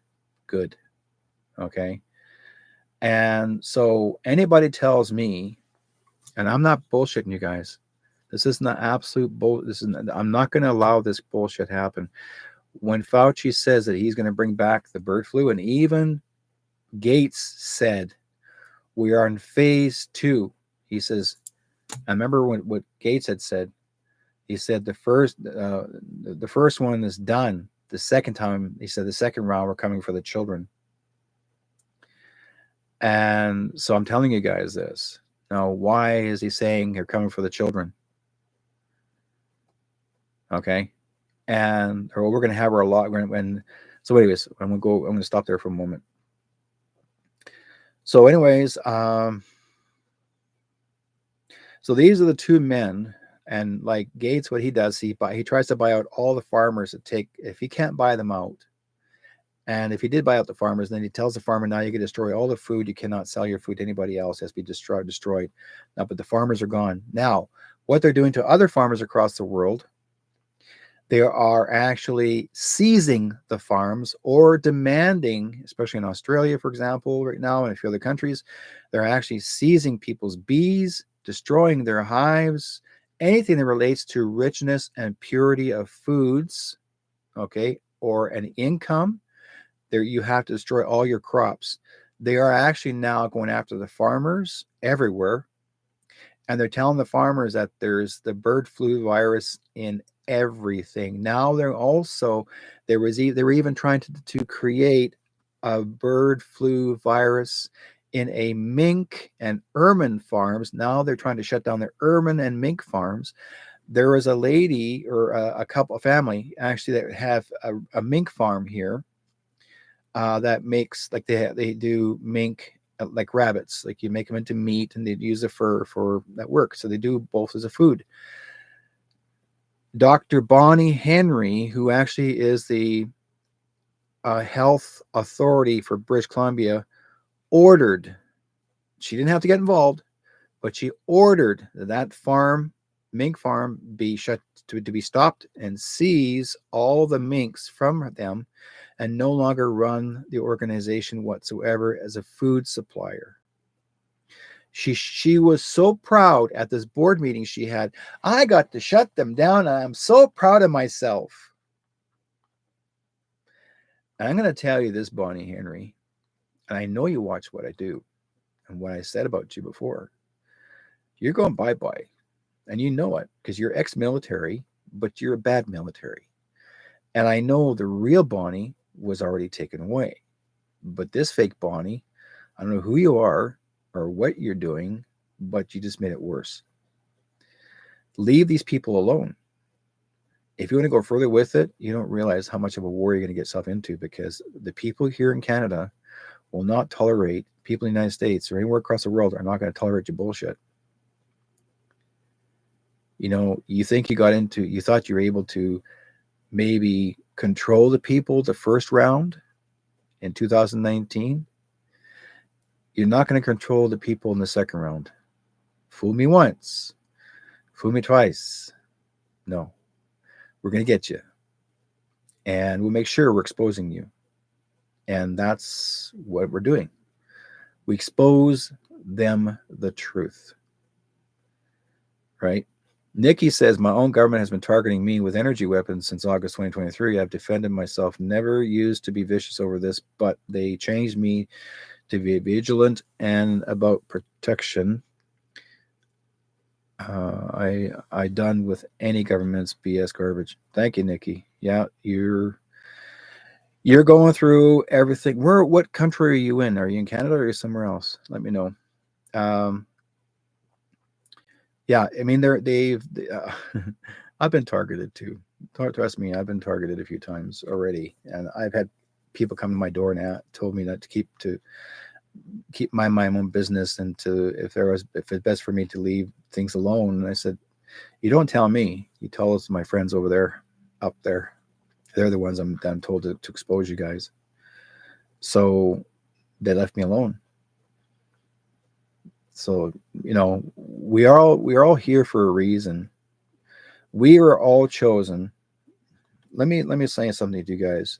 A: good. Okay? And so anybody tells me, and I'm not bullshitting you guys, this is not absolute I'm not going to allow this bullshit happen. When Fauci says that he's going to bring back the bird flu, and even Gates said we are in phase 2. He says, I remember what Gates had said. He said the first one is done. The second time, he said the second round, we're coming for the children. And so I'm telling you guys this. Now, why is he saying you're coming for the children? Okay. Or we're going to have our lot. So anyways, I'm going to stop there for a moment. So anyways, So these are the two men, and like Gates, what he does, he tries to buy out all the farmers that take. If he can't buy them out, and if he did buy out the farmers, then he tells the farmer, now you can destroy all the food. You cannot sell your food to anybody else. It has to be destroyed. Now, but the farmers are gone. Now, what they're doing to other farmers across the world, they are actually seizing the farms or demanding, especially in Australia, for example, right now, and a few other countries, they're actually seizing people's bees, destroying their hives, anything that relates to richness and purity of foods, okay, or an income. There, you have to destroy all your crops. They are actually now going after the farmers everywhere, and they're telling the farmers that there's the bird flu virus in everything. Now they were even trying to create a bird flu virus in a mink and ermine farms. Now they're trying to shut down their ermine and mink farms. There was a lady or a family actually that have a mink farm here that makes, like, they do mink like rabbits, like you make them into meat and they use the fur for that work. So they do both as a food. Dr. Bonnie Henry, who actually is the health authority for British Columbia, ordered, she didn't have to get involved, but she ordered that farm, mink farm, be shut to be stopped and seize all the minks from them and no longer run the organization whatsoever as a food supplier. She was so proud at this board meeting she had. I got to shut them down, and I'm so proud of myself. And I'm going to tell you this, Bonnie Henry, and I know you watch what I do and what I said about you before. You're going bye-bye, and you know it because you're ex-military, but you're a bad military. And I know the real Bonnie was already taken away. But this fake Bonnie, I don't know who you are or what you're doing, but you just made it worse. Leave these people alone. If you want to go further with it, you don't realize how much of a war you're going to get yourself into, because the people here in Canada will not tolerate, people in the United States or anywhere across the world are not going to tolerate your bullshit. You know, you thought you were able to maybe control the people the first round in 2019. You're not going to control the people in the second round. Fool me once, fool me twice. No, we're going to get you. And we'll make sure we're exposing you. And that's what we're doing. We expose them the truth. Right? Nikki says, my own government has been targeting me with energy weapons since August 2023. I've defended myself, never used to be vicious over this, but they changed me to be vigilant and about protection. I done with any government's BS garbage. Thank you, Nikki. Yeah, you're going through everything. What country are you in? Are you in Canada or are you somewhere else? Let me know. Yeah, I mean I've been targeted too. Trust me, I've been targeted a few times already, and I've had people come to my door and told me not to keep my own business, and if it's best for me to leave things alone. And I said, you don't tell me. You tell us, my friends over there, up there. They're the ones I'm told to expose you guys. So they left me alone. So, you know, we are all here for a reason. We are all chosen. Let me say something to you guys.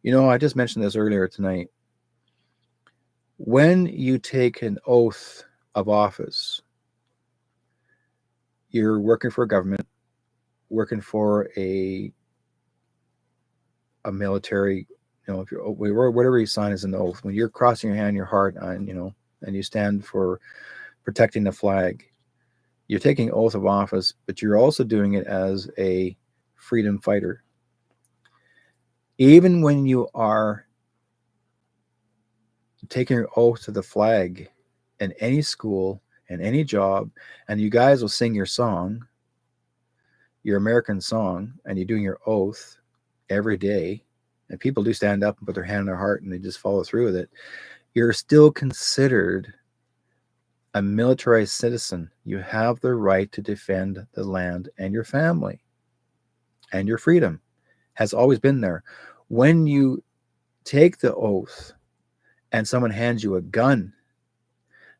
A: You know, I just mentioned this earlier tonight. When you take an oath of office, you're working for a government, working for a military, you know, if you're whatever you sign as an oath, when you're crossing your hand, your heart on, you know, and you stand for protecting the flag, you're taking oath of office, but you're also doing it as a freedom fighter. Even when you are taking your oath to the flag in any school and any job, and you guys will sing your song, your American song, and you're doing your oath every day, and people do stand up and put their hand on their heart and they just follow through with it, you're still considered a militarized citizen. You have the right to defend the land and your family and your freedom. Has always been there. When you take the oath and someone hands you a gun,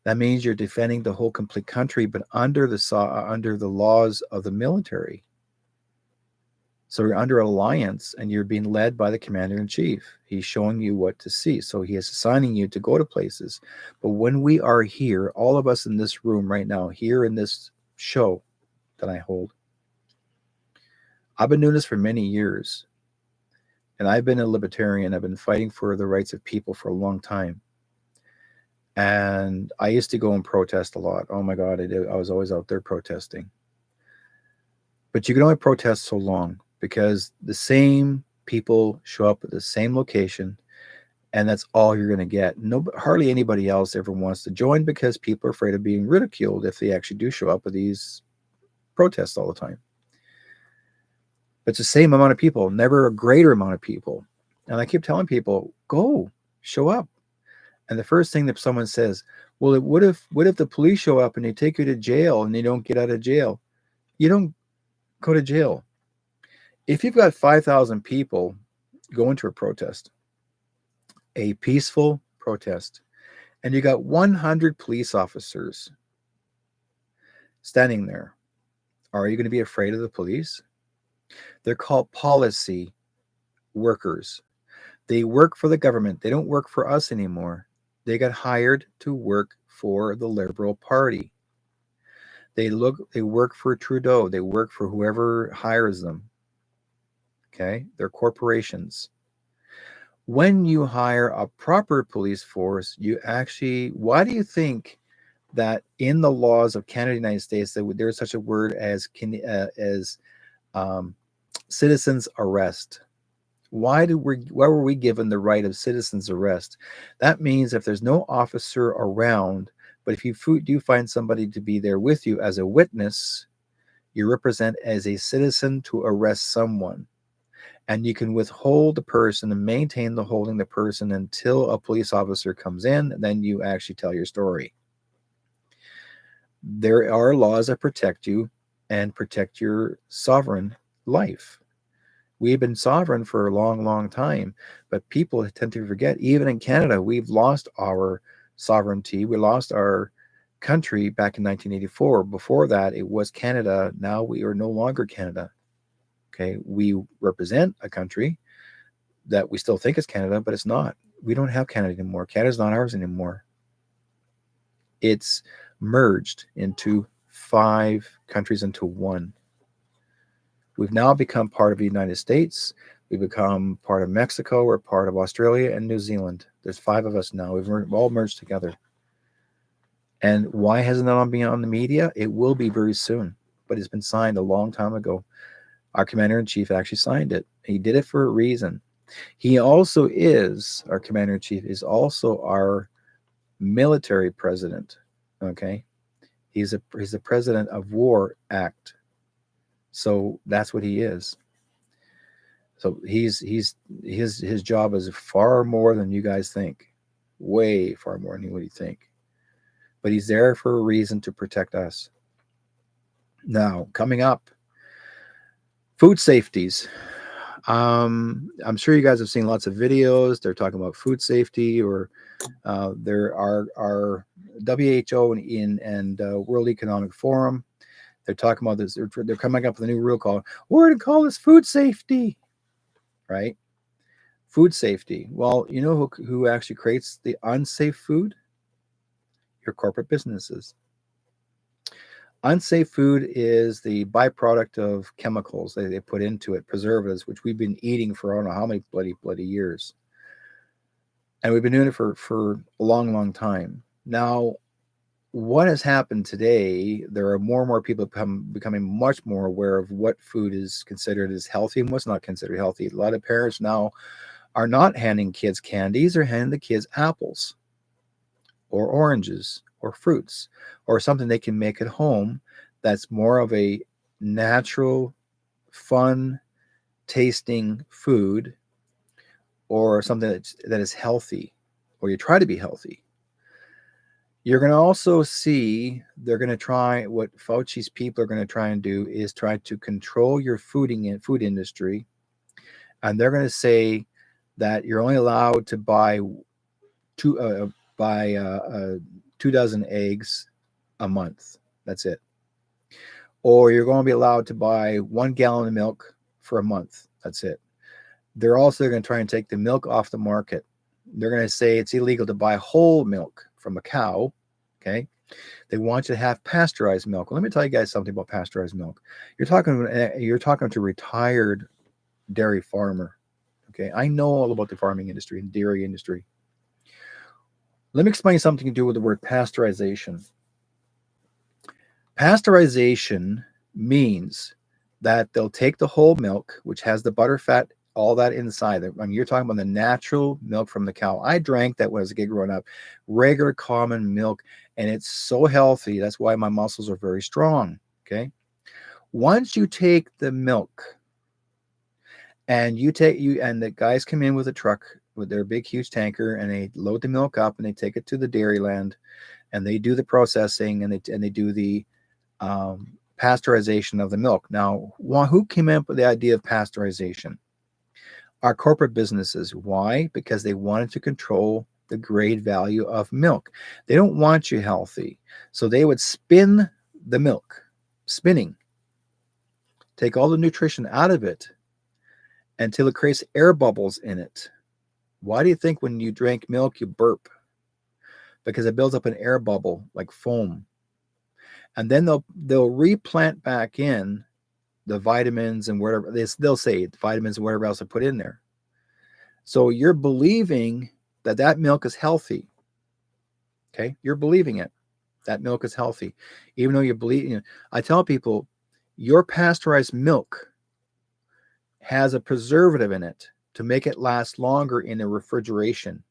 A: that means you're defending the whole complete country, but under the laws of the military. So you're under alliance and you're being led by the commander in chief. He's showing you what to see. So he is assigning you to go to places. But when we are here, all of us in this room right now, here in this show that I hold, I've been doing this for many years. And I've been a libertarian. I've been fighting for the rights of people for a long time. And I used to go and protest a lot. Oh my God, I was always out there protesting. But you can only protest so long because the same people show up at the same location, and that's all you're going to get. Hardly anybody else ever wants to join because people are afraid of being ridiculed if they actually do show up at these protests all the time. But it's the same amount of people, never a greater amount of people. And I keep telling people, go, show up. And the first thing that someone says, well, what if the police show up and they take you to jail and you don't get out of jail? You don't go to jail. If you've got 5,000 people going to a protest, a peaceful protest, and you got 100 police officers standing there, are you going to be afraid of the police? They're called policy workers. They work for the government. They don't work for us anymore. They got hired to work for the Liberal Party. They work for Trudeau. They work for whoever hires them. Okay? They're corporations. When you hire a proper police force, why do you think that in the laws of Canada and the United States that there's such a word as citizens arrest? Why were we given the right of citizens arrest? That means if there's no officer around, but if you do find somebody to be there with you as a witness, you represent as a citizen to arrest someone. And you can withhold the person and maintain holding the person until a police officer comes in, and then you actually tell your story. There are laws that protect you and protect your sovereign life. We've been sovereign for a long, long time, but people tend to forget, even in Canada, we've lost our sovereignty. We lost our country back in 1984. Before that, it was Canada. Now we are no longer Canada. Okay, we represent a country that we still think is Canada, but it's not. We don't have Canada anymore. Canada's not ours anymore. It's merged into 5 countries into one. We've now become part of the United States. We've become part of Mexico. We're part of Australia and New Zealand. There's 5 of us now. We've all merged together. And why hasn't that been on the media? It will be very soon, but it's been signed a long time ago. Our commander-in-chief actually signed it. He did it for a reason. He also is, our commander-in-chief is also our military president. Okay? He's the president of War Act. So that's what he is. So his job is far more than you guys think. Way far more than what you think. But he's there for a reason to protect us. Now, coming up, food safeties. I'm sure you guys have seen lots of videos. They're talking about food safety, or there are WHO and World Economic Forum. They're talking about this. They're coming up with a new rule called, we're going to call this food safety, right? Food safety. Well, you know who actually creates the unsafe food? Your corporate businesses. Unsafe food is the byproduct of chemicals they put into it, preservatives, which we've been eating for I don't know how many bloody years. And we've been doing it for a long, long time. Now, what has happened today, there are more and more people becoming much more aware of what food is considered as healthy and what's not considered healthy. A lot of parents now are not handing kids candies, they're handing the kids apples or oranges or fruits or something they can make at home that's more of a natural, fun tasting food, or something that is healthy, or you try to be healthy. You're going to also see they're going to try what Fauci's people are going to try and do is try to control your food industry, and they're going to say that you're only allowed to two uh, buy 2 dozen eggs a month. That's it. Or you're going to be allowed to buy 1 gallon of milk for a month. That's it. They're also going to try and take the milk off the market. They're going to say it's illegal to buy whole milk from a cow. Okay. They want you to have pasteurized milk. Well, let me tell you guys something about pasteurized milk. You're talking to a retired dairy farmer. Okay. I know all about the farming industry and dairy industry. Let me explain something to do with the word pasteurization. Pasteurization means that they'll take the whole milk, which has the butter, fat, all that inside. I mean, you're talking about the natural milk from the cow. I drank that when I was a kid growing up, regular common milk, and it's so healthy. That's why my muscles are very strong. Okay. Once you take the milk and and the guys come in with a truck with their big, huge tanker, and they load the milk up and they take it to the dairy land, and they do the processing, and they do the pasteurization of the milk. Now, who came up with the idea of pasteurization? Our corporate businesses. Why? Because they wanted to control the grade value of milk. They don't want you healthy. So they would spin the milk, spinning, take all the nutrition out of it until it creates air bubbles in it. Why do you think when you drink milk, you burp? Because it builds up an air bubble like foam. And then they'll replant back in the vitamins and whatever they'll say vitamins and whatever else they put in there. So you're believing that milk is healthy. Okay, you're believing it. That milk is healthy, even though you believe. I tell people, your pasteurized milk has a preservative in it to make it last longer in the refrigeration.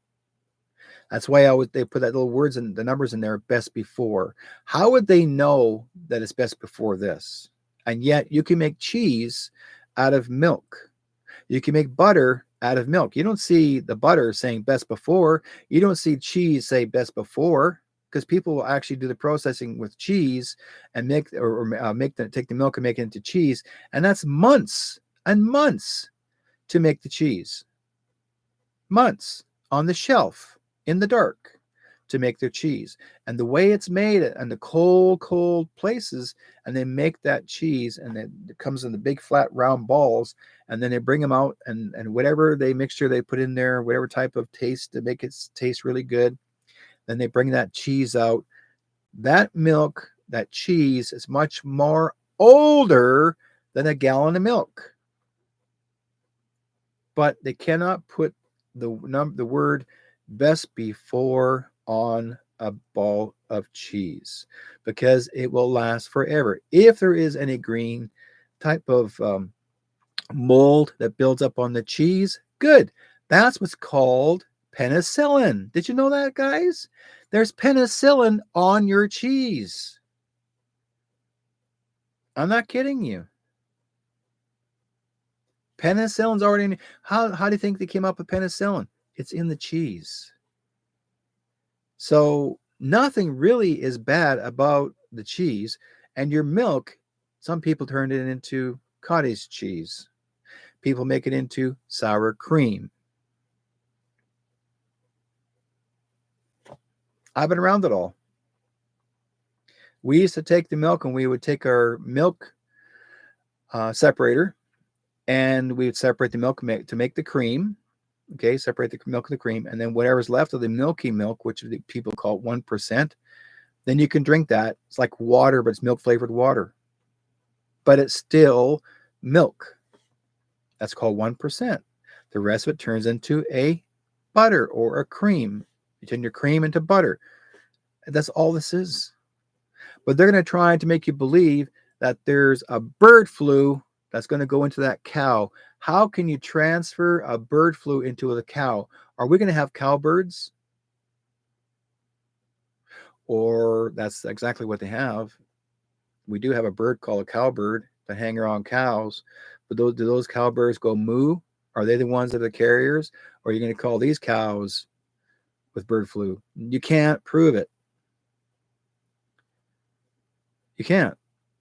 A: That's why they put that little words and the numbers in there, best before. How would they know that it's best before this? And yet you can make cheese out of milk. You can make butter out of milk. You don't see the butter saying best before. You don't see cheese say best before, because people will actually do the processing with cheese and take the milk and make it into cheese. And that's months and months to make the cheese. Months on the shelf in the dark to make their cheese. And the way it's made in the cold places, and they make that cheese, and it comes in the big flat round balls, and then they bring them out, and whatever mixture they put in there, whatever type of taste to make it taste really good, then they bring that cheese out. That milk, that cheese is much more older than a gallon of milk. But they cannot put the word best before on a ball of cheese, because it will last forever. If there is any green type of mold that builds up on the cheese, good. That's what's called penicillin. Did you know that, guys? There's penicillin on your cheese. I'm not kidding you. Penicillin's already in. How do you think they came up with penicillin? It's in the cheese. So nothing really is bad about the cheese. And your milk, some people turned it into cottage cheese. People make it into sour cream. I've been around it all. We used to take the milk, and we would take our milk separator, and we would separate the milk to make the cream. Okay, separate the milk and the cream, and then whatever's left of the milky milk, which people call 1%, then you can drink that. It's like water, but it's milk flavored water. But it's still milk. That's called 1%. The rest of it turns into a butter or a cream. You turn your cream into butter. That's all this is. But they're going to try to make you believe that there's a bird flu that's going to go into that cow. How can you transfer a bird flu into a cow? Are we going to have cowbirds? Or that's exactly what they have. We do have a bird called a cowbird that hang around cows. But do those cowbirds go moo? Are they the ones that are the carriers? Or are you going to call these cows with bird flu? You can't prove it. You can't.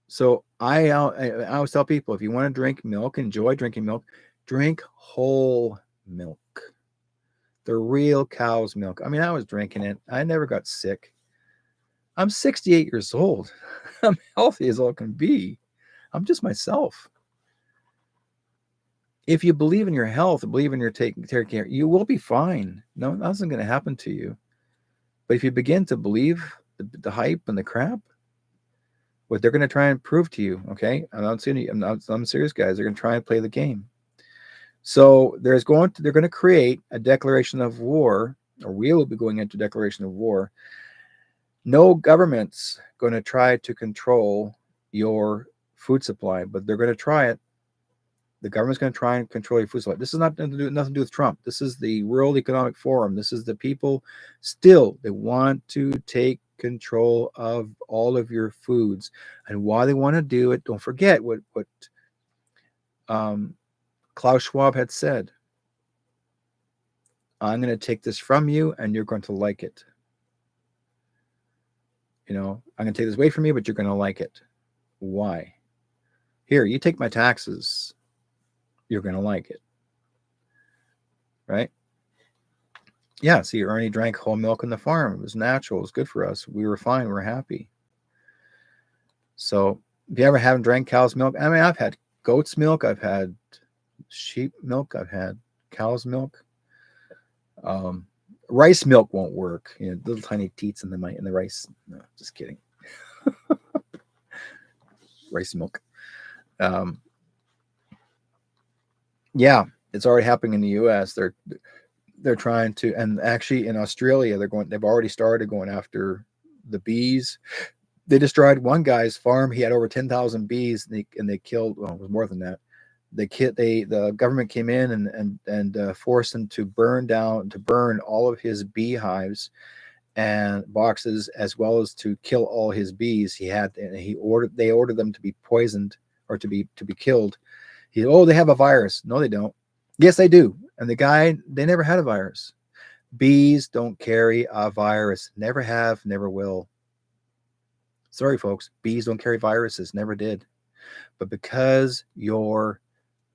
A: So I always tell people, if you want to drink milk, enjoy drinking milk, drink whole milk, the real cow's milk. I mean, I was drinking it. I never got sick. I'm 68 years old. I'm healthy as all can be. I'm just myself. If you believe in your health, believe in your taking care, you will be fine. No, nothing's going to happen to you. But if you begin to believe the hype and the crap, what they're going to try and prove to you, okay? I'm serious, guys. They're going to try and play the game. So they're going to create a declaration of war, or we will be going into a declaration of war. No government's going to try to control your food supply, but they're going to try it. The government's going to try and control your food supply. This is nothing to do with Trump. This is the World Economic Forum. This is the people still. They want to take control of all of your foods, and why they want to do it. Don't forget what Klaus Schwab had said. I'm going to take this from you, and you're going to like it. I'm going to take this away from you, but you're going to like it. Why? Here, you take my taxes. You're going to like it. Right? Yeah, see, Ernie drank whole milk in the farm. It was natural. It was good for us. We were fine. We were happy. So, if you ever haven't drank cow's milk, I mean, I've had goat's milk. I've had sheep milk. I've had cow's milk. Rice milk won't work. Little tiny teats in the rice. No, just kidding. Rice milk. Yeah, it's already happening in the U.S. They're trying to, and actually in Australia, they've already started going after the bees. They destroyed one guy's farm. He had over 10,000 bees, and they killed. Well, it was more than that. The government came in and forced him to burn all of his beehives and boxes, as well as to kill all his bees. They ordered them to be poisoned or to be killed. They have a virus. No, they don't. Yes, they do. And they never had a virus. Bees don't carry a virus. Never have, never will. Sorry, folks. Bees don't carry viruses. Never did. But because your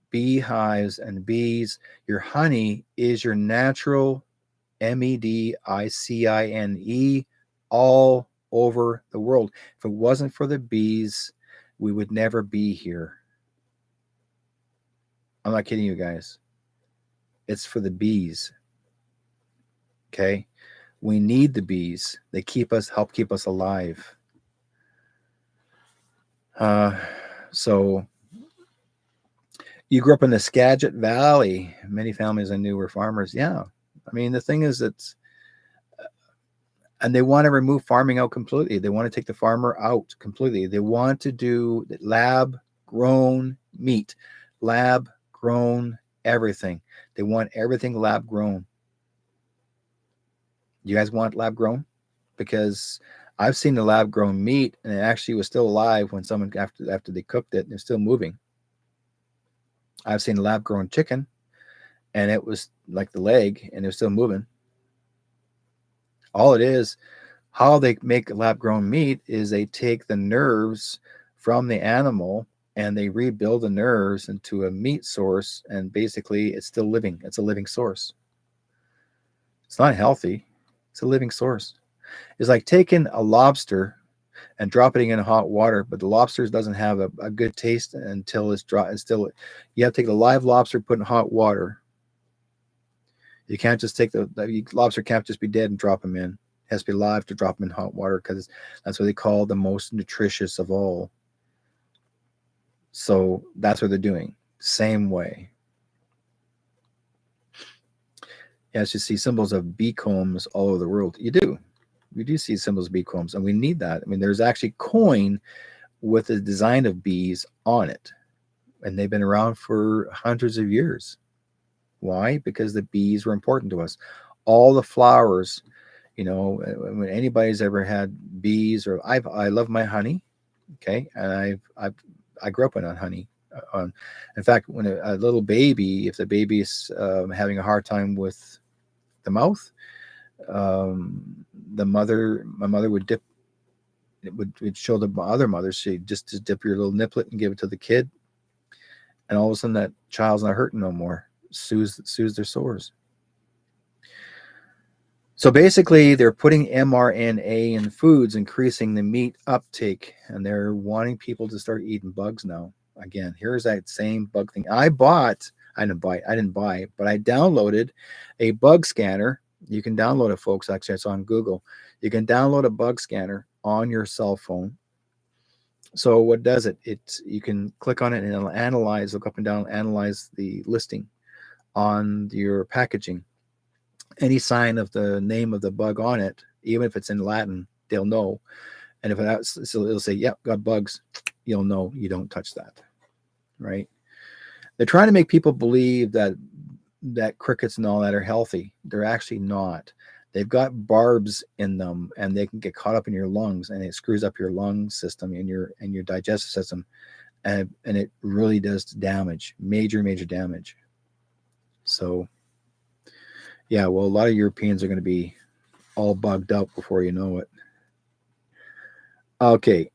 A: beehives and bees, your honey is your natural medicine all over the world. If it wasn't for the bees, we would never be here. I'm not kidding you guys. It's for the bees. Okay? We need the bees. They help keep us alive. So you grew up in the Skagit Valley. Many families I knew were farmers. Yeah. I mean, the thing is and they want to remove farming out completely. They want to take the farmer out completely. They want to do lab-grown meat, lab-grown everything. They want everything lab-grown. You guys want lab-grown? Because I've seen the lab-grown meat, and it actually was still alive when someone after they cooked it, and it's still moving. I've seen lab-grown chicken, and it was like the leg, and it was still moving. All it is, how they make lab-grown meat is they take the nerves from the animal and they rebuild the nerves into a meat source, and basically it's still living. It's a living source. It's not healthy. It's a living source. It's like taking a lobster and dropping it in hot water, but the lobster doesn't have a good taste until it's dry. You have to take the live lobster, put in hot water. You can't just take the lobster can't just be dead and drop them in. It has to be live to drop them in hot water, because that's what they call the most nutritious of all. So that's what they're doing. Same way. Yes, you see symbols of bee combs all over the world. You do. We do see symbols of bee combs, and we need that. I mean, there's actually coin with the design of bees on it, and they've been around for hundreds of years. Why? Because the bees were important to us. All the flowers, when anybody's ever had bees, or I love my honey, okay, and I grew up on honey. In fact, when a little baby, if the baby's having a hard time with the mouth, my mother would dip It'd show the other mothers, so you just dip your little niplet and give it to the kid, and all of a sudden that child's not hurting no more. Soothes their sores. So basically, they're putting mRNA in foods, increasing the meat uptake, and they're wanting people to start eating bugs now. Again, here's that same bug thing. I didn't buy, but I downloaded a bug scanner. You can download it, folks. Actually, it's on Google. You can download a bug scanner on your cell phone. So what does it? You can click on it and it'll look up and down, analyze the listing on your packaging. Any sign of the name of the bug on it, even if it's in Latin, they'll know. And if it'll say, "Yep, got bugs," you'll know. You don't touch that, right? They're trying to make people believe that crickets and all that are healthy. They're actually not. They've got barbs in them, and they can get caught up in your lungs, and it screws up your lung system and your digestive system, and it really does damage, major damage. So, yeah, well, a lot of Europeans are going to be all bugged up before you know it. Okay.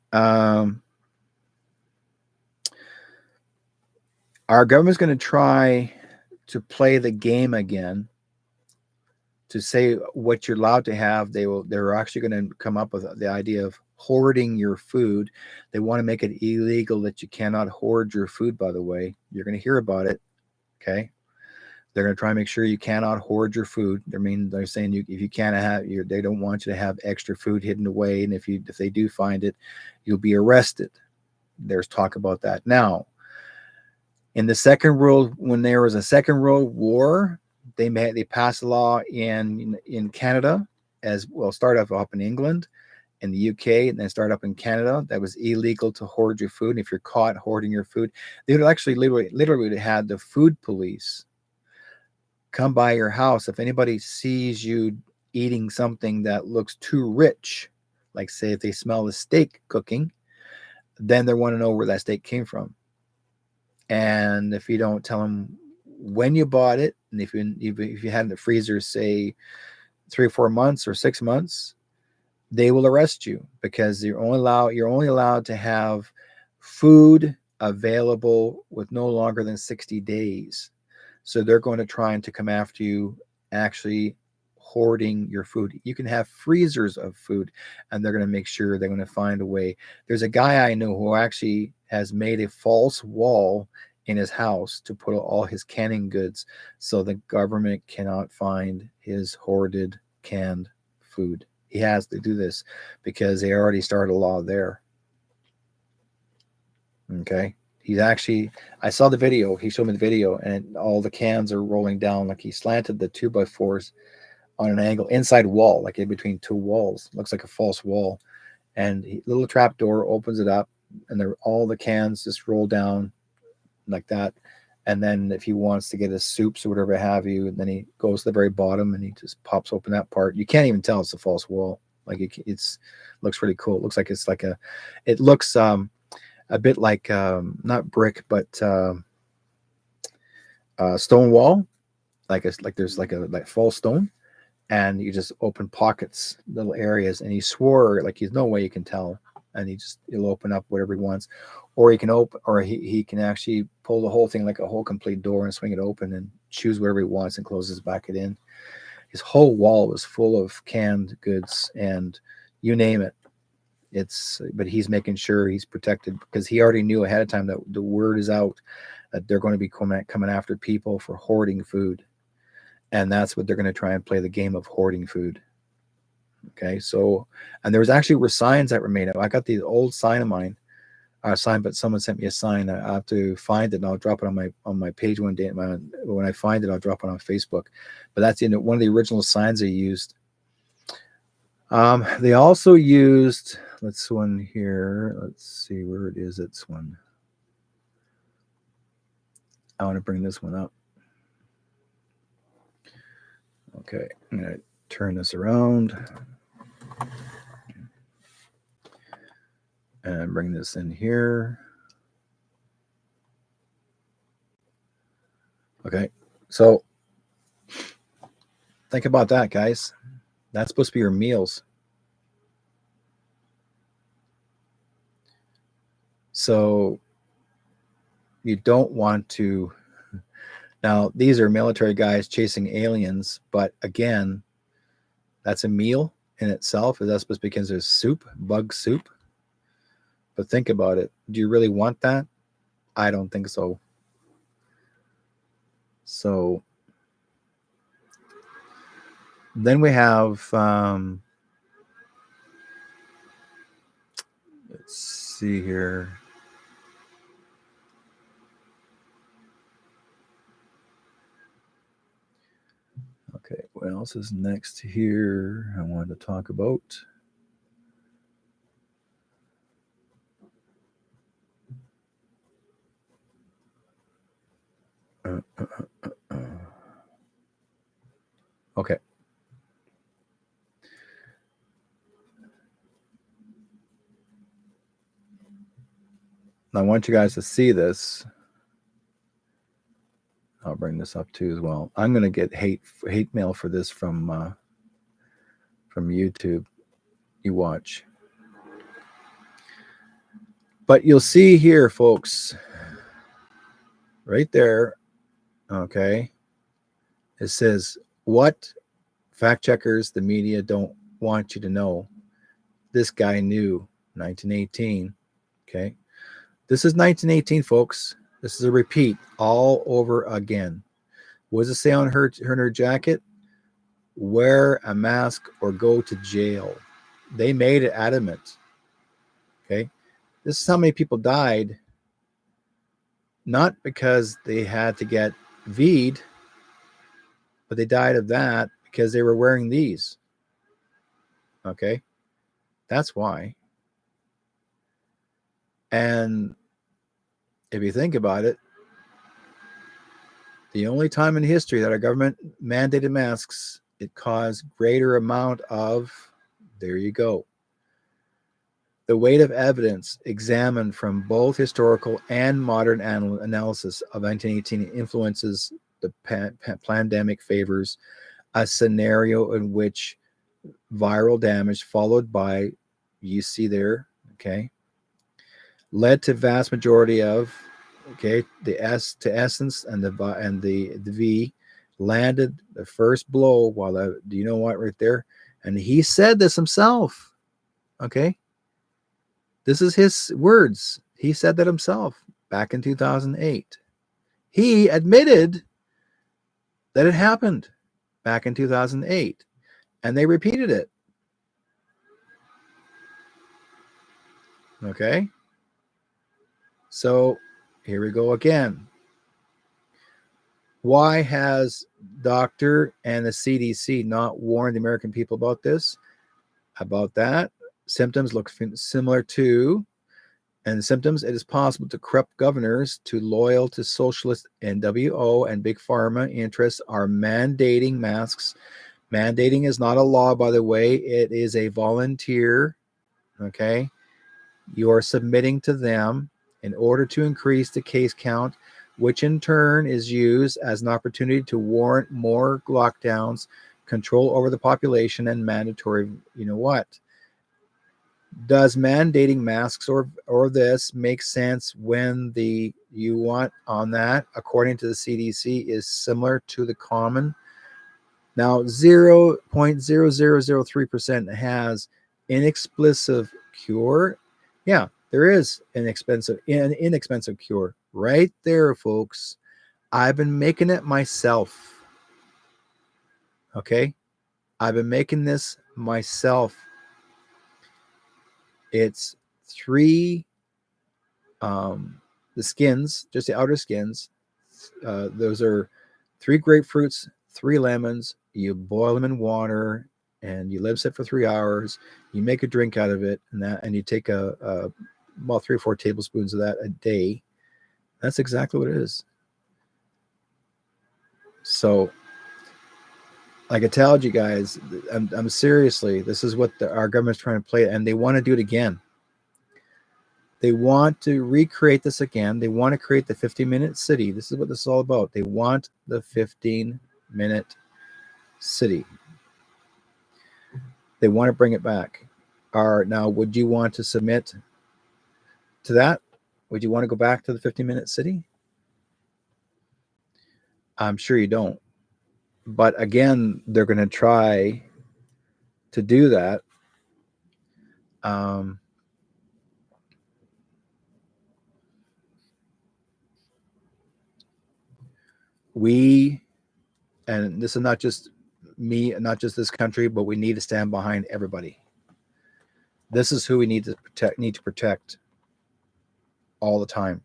A: Our government's going to try to play the game again, to say what you're allowed to have. They're actually going to come up with the idea of hoarding your food. They want to make it illegal that you cannot hoard your food, by the way. You're going to hear about it. Okay. They're going to try and make sure you cannot hoard your food. They're saying if you can't they don't want you to have extra food hidden away. And if they do find it, you'll be arrested. There's talk about that. Now, when there was a Second World War, they passed a law in Canada as well. Start up in England, in the UK, and then start up in Canada. That was illegal to hoard your food. And if you're caught hoarding your food, they would actually literally had the food police come by your house. If anybody sees you eating something that looks too rich, like say if they smell the steak cooking, then they want to know where that steak came from. And if you don't tell them when you bought it, and if you had in the freezer, say 3 or 4 months or 6 months, they will arrest you, because you're only allowed to have food available with no longer than 60 days. So they're going to try to come after you actually hoarding your food. You can have freezers of food, and they're going to make sure they're going to find a way. There's a guy I know who actually has made a false wall in his house to put all his canning goods, so the government cannot find his hoarded canned food. He has to do this because they already started a law there. Okay. I saw the video. He showed me the video, and all the cans are rolling down, like he slanted the 2x4s on an angle inside wall, like in between two walls. Looks like a false wall. And little trap door opens it up, and all the cans just roll down like that. And then if he wants to get his soups or whatever have you, and then he goes to the very bottom and he just pops open that part. You can't even tell it's a false wall. Like it looks really cool. It looks like it looks a bit like not brick, but stone wall, like there's like false stone, and you just open pockets, little areas, and he swore like there's no way you can tell, and he'll open up whatever he wants, or he can actually pull the whole thing like a whole complete door and swing it open and choose whatever he wants and closes back it in. His whole wall was full of canned goods and you name it. But he's making sure he's protected, because he already knew ahead of time that the word is out that they're going to be coming after people for hoarding food. And that's what they're going to try and play, the game of hoarding food. Okay. So, and there were signs that were made up. I got the old sign of mine, but someone sent me a sign. I have to find it, and I'll drop it on my page one day. When I find it, I'll drop it on Facebook. But that's one of the original signs they used. They also used, let's see where it is. It's one. I want to bring this one up. Okay, I'm going to turn this around and bring this in here. Okay, so think about that, guys. That's supposed to be your meals. So you don't want to. Now, these are military guys chasing aliens, but again, that's a meal in itself. Is that supposed to be because there's soup, bug soup? But think about it. Do you really want that? I don't think so. So then we have, let's see here. Okay, what else is next here I wanted to talk about? Okay. I want you guys to see this. I'll bring this up too as well. I'm going to get hate mail for this from YouTube. You watch. But you'll see here, folks, right there, okay, it says, what fact checkers, the media don't want you to know. This guy knew 1918, okay? This is 1918, folks. This is a repeat all over again. What does it say on her jacket? Wear a mask or go to jail. They made it adamant, okay? This is how many people died, not because they had to get V'd, but they died of that because they were wearing these. Okay? That's why. And if you think about it, the only time in history that our government mandated masks, it caused greater amount of, there you go. The weight of evidence examined from both historical and modern analysis of 1918 influences the pandemic favors a scenario in which viral damage followed by, you see there, okay, led to vast majority of, okay, the S to essence and the V landed the first blow while do you know what right there? And he said this himself, okay? This is his words. He said that himself back in 2008. He admitted that it happened back in 2008, and they repeated it. Okay? So here we go again. Why has Doctor and the CDC not warned the American people about this? About that? Symptoms look similar to, and symptoms, it is possible to corrupt governors to loyal to socialist NWO and big pharma interests are mandating masks. Mandating is not a law, by the way. It is a volunteer. Okay? You are submitting to them in order to increase the case count, which in turn is used as an opportunity to warrant more lockdowns, control over the population, and mandatory, you know what? Does mandating masks or this make sense when the you want on that, according to the CDC, is similar to the common? Now, 0.0003% has inexpensive cure. Yeah, there is an inexpensive cure right there, folks. I've been making it myself. Okay? I've been making this myself. It's 3 the skins, just the outer skins. Those are 3 grapefruits, 3 lemons. You boil them in water and you let sit for 3 hours. You make a drink out of it, and you take about 3 or 4 tablespoons of that a day. That's exactly what it is. So, like I told you guys, I'm seriously, this is what our government's trying to play, and they want to do it again. They want to recreate this again. They want to create the 15-minute city. This is what this is all about. They want the 15-minute city. They want to bring it back. Now, would you want to submit to that? Would you want to go back to the 15-minute city? I'm sure you don't. But again, they're going to try to do that. Um, we, and this is not just me, not just this country, but we need to stand behind everybody. This is who we need to protect all the time.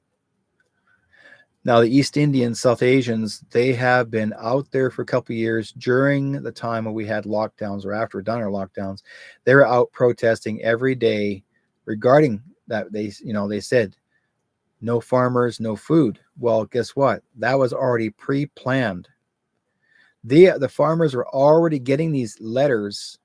A: Now, the East Indians, South Asians, they have been out there for a couple of years during the time when we had lockdowns or after we've done our lockdowns. They were out protesting every day regarding that. They said, no farmers, no food. Well, guess what? That was already pre-planned. The farmers were already getting these letters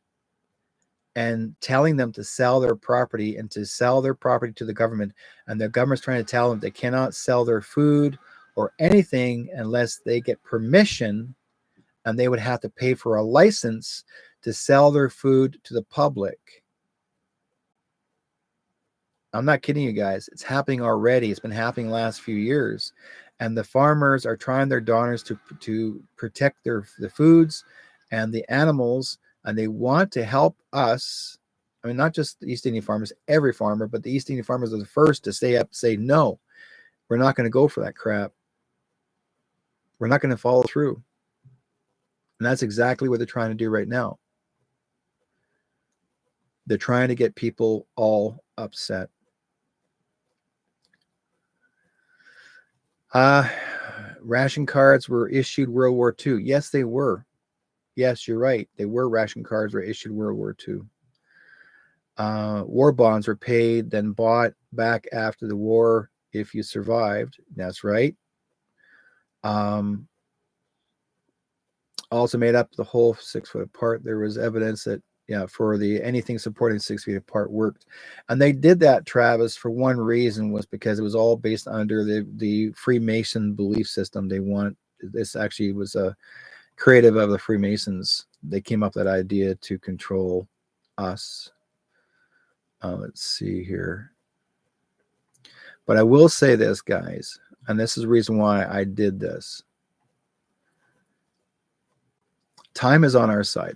A: and telling them to sell their property and to sell their property to the government. And the government's trying to tell them they cannot sell their food or anything unless they get permission, and they would have to pay for a license to sell their food to the public. I'm not kidding you guys. It's happening already. It's been happening the last few years. And the farmers are trying their darnest to protect the foods and the animals, and they want to help us. I mean, not just the East Indian farmers, every farmer, but the East Indian farmers are the first to stay up and say, no, we're not going to go for that crap. We're not going to follow through. And that's exactly what they're trying to do right now. They're trying to get people all upset. Ration cards were issued World War II. Yes, they were. Yes, you're right. They were ration cards were issued World War II. War bonds were paid, then bought back after the war if you survived. That's right. Also made up the whole 6 foot apart. There was evidence that for the anything supporting 6 feet apart worked, and they did that, Travis, for one reason, was because it was all based under the Freemason belief system. This actually was a creative of the Freemasons. They came up with that idea to control us. Let's see here. But I will say this, guys, and this is the reason why I did this. Time is on our side.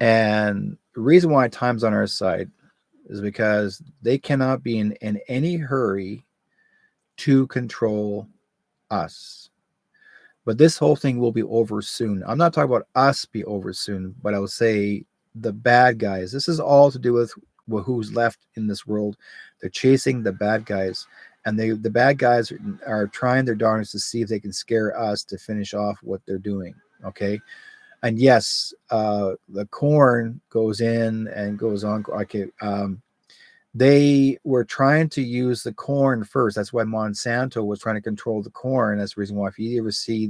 A: And the reason why time's on our side is because they cannot be in any hurry to control us. But this whole thing will be over soon. I'm not talking about us be over soon, but I will say the bad guys. This is all to do with who's left in this world. They're chasing the bad guys. And the bad guys are trying their darnest to see if they can scare us to finish off what they're doing. Okay. And yes, the corn goes in and goes on. Okay. They were trying to use the corn first. That's why Monsanto was trying to control the corn. That's the reason why, if you ever see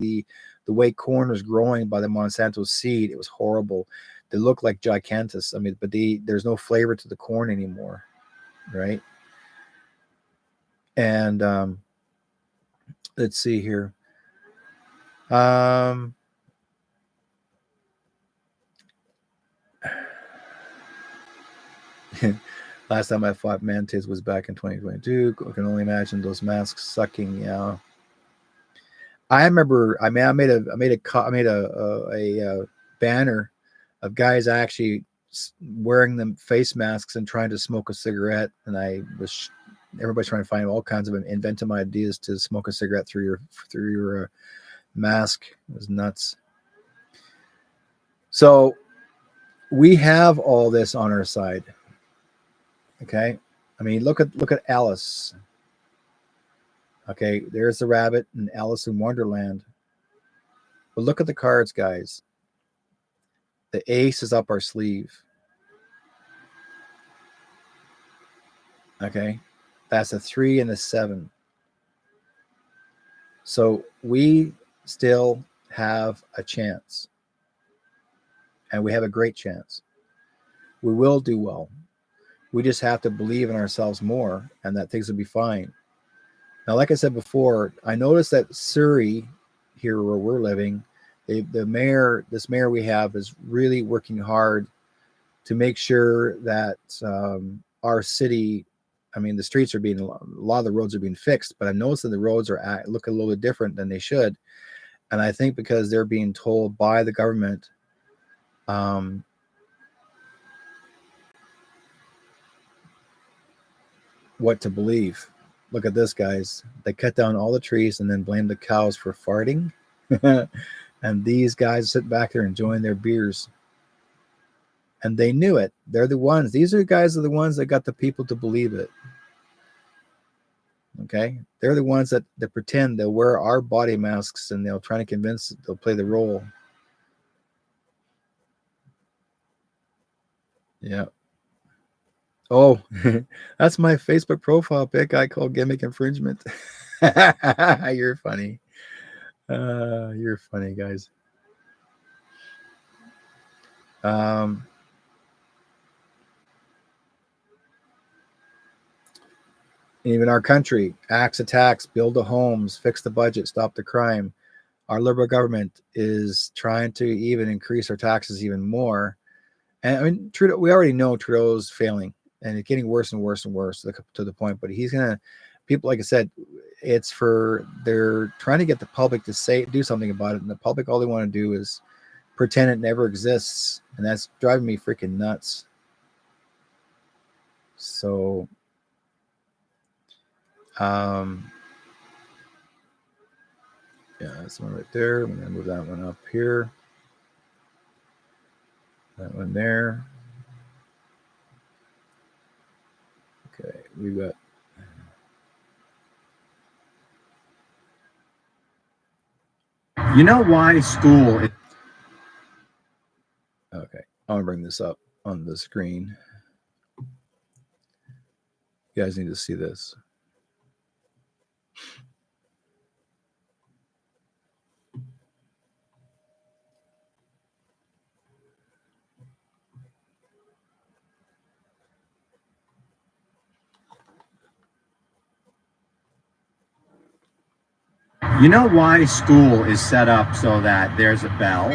A: the way corn was growing by the Monsanto seed, it was horrible. They look like gigantus. I mean, but there's no flavor to the corn anymore, right? And let's see here. Last time I fought mantis was back in 2022. I can only imagine those masks sucking. Yeah, I remember. I made a banner of guys actually wearing them face masks and trying to smoke a cigarette, and everybody's trying to find all kinds of inventive ideas to smoke a cigarette through your mask. It was nuts. So we have all this on our side. Okay, I mean, look at Alice. Okay, there's the rabbit and Alice in Wonderland. But look at the cards, guys. The ace is up our sleeve. Okay, that's a 3 and a 7. So we still have a chance, and we have a great chance. We will do well. We just have to believe in ourselves more, and that things will be fine. Now, like I said before, I noticed that Surrey, here where we're living, this mayor we have is really working hard to make sure that our city I mean, the streets are being, a lot of the roads are being fixed, but I noticed that the roads look a little bit different than they should. And I think because they're being told by the government, what to believe. Look at this, guys. They cut down all the trees and then blame the cows for farting. And these guys sit back there enjoying their beers. And they knew it. They're the ones. These are the ones that got the people to believe it. Okay? They're the ones that pretend they'll wear our body masks and they'll try to convince, they'll play the role. Yeah. Oh, that's my Facebook profile pic I call gimmick infringement. You're funny. You're funny, guys. Even our country, axe attacks, build the homes, fix the budget, stop the crime. Our liberal government is trying to even increase our taxes even more. And I mean, Trudeau, we already know Trudeau's failing and it's getting worse and worse and worse to the point, but he's going to, people, like I said, they're trying to get the public to do something about it. And the public, all they want to do is pretend it never exists. And that's driving me freaking nuts. So, yeah, that's one right there. I'm going to move that one up here. That one there. Okay, we've got.
B: You know why school is...
A: Okay, I want to bring this up on the screen. You guys need to see this.
B: You know why school is set up so that there's a bell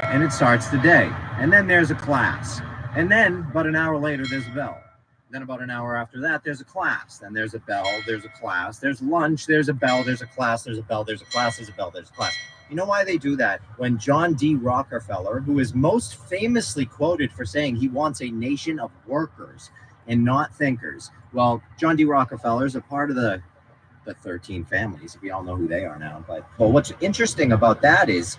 B: and it starts the day, and then there's a class, and then about an hour later there's a bell, then about an hour after that there's a class, then there's a bell, there's a class, there's lunch, there's a bell, there's a class, there's a bell, there's a class, there's a bell, there's a class. You know why they do that? When John D. Rockefeller, who is most famously quoted for saying he wants a nation of workers and not thinkers, well, John D. Rockefeller is a part of the 13 families. We all know who they are now. But well, what's interesting about that is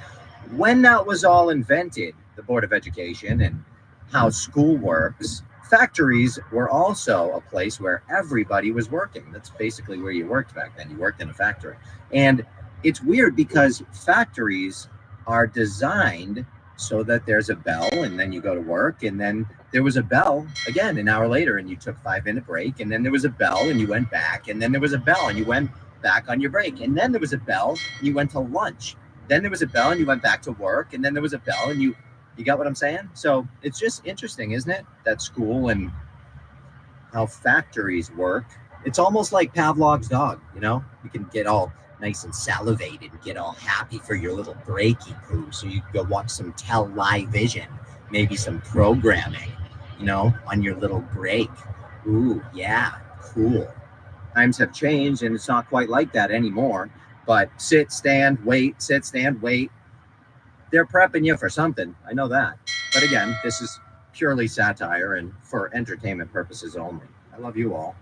B: when that was all invented, the Board of Education and how school works, factories were also a place where everybody was working. That's basically where you worked back then. You worked in a factory. And it's weird because factories are designed so that there's a bell and then you go to work, and then there was a bell again an hour later and you took a 5-minute break, and then there was a bell and you went back, and then there was a bell and you went back on your break, and then there was a bell and you went to lunch, then there was a bell and you went back to work, and then there was a bell and you got what I'm saying? So it's just interesting, isn't it, that school and how factories work. It's almost like Pavlov's dog, you know? You can get all nice and salivated and get all happy for your little breaky poo, so you can go watch some television, maybe some programming, you know, on your little break. Ooh, yeah, cool. Times have changed and it's not quite like that anymore, but sit, stand, wait, sit, stand, wait. They're prepping you for something, I know that. But again, this is purely satire and for entertainment purposes only. I love you all.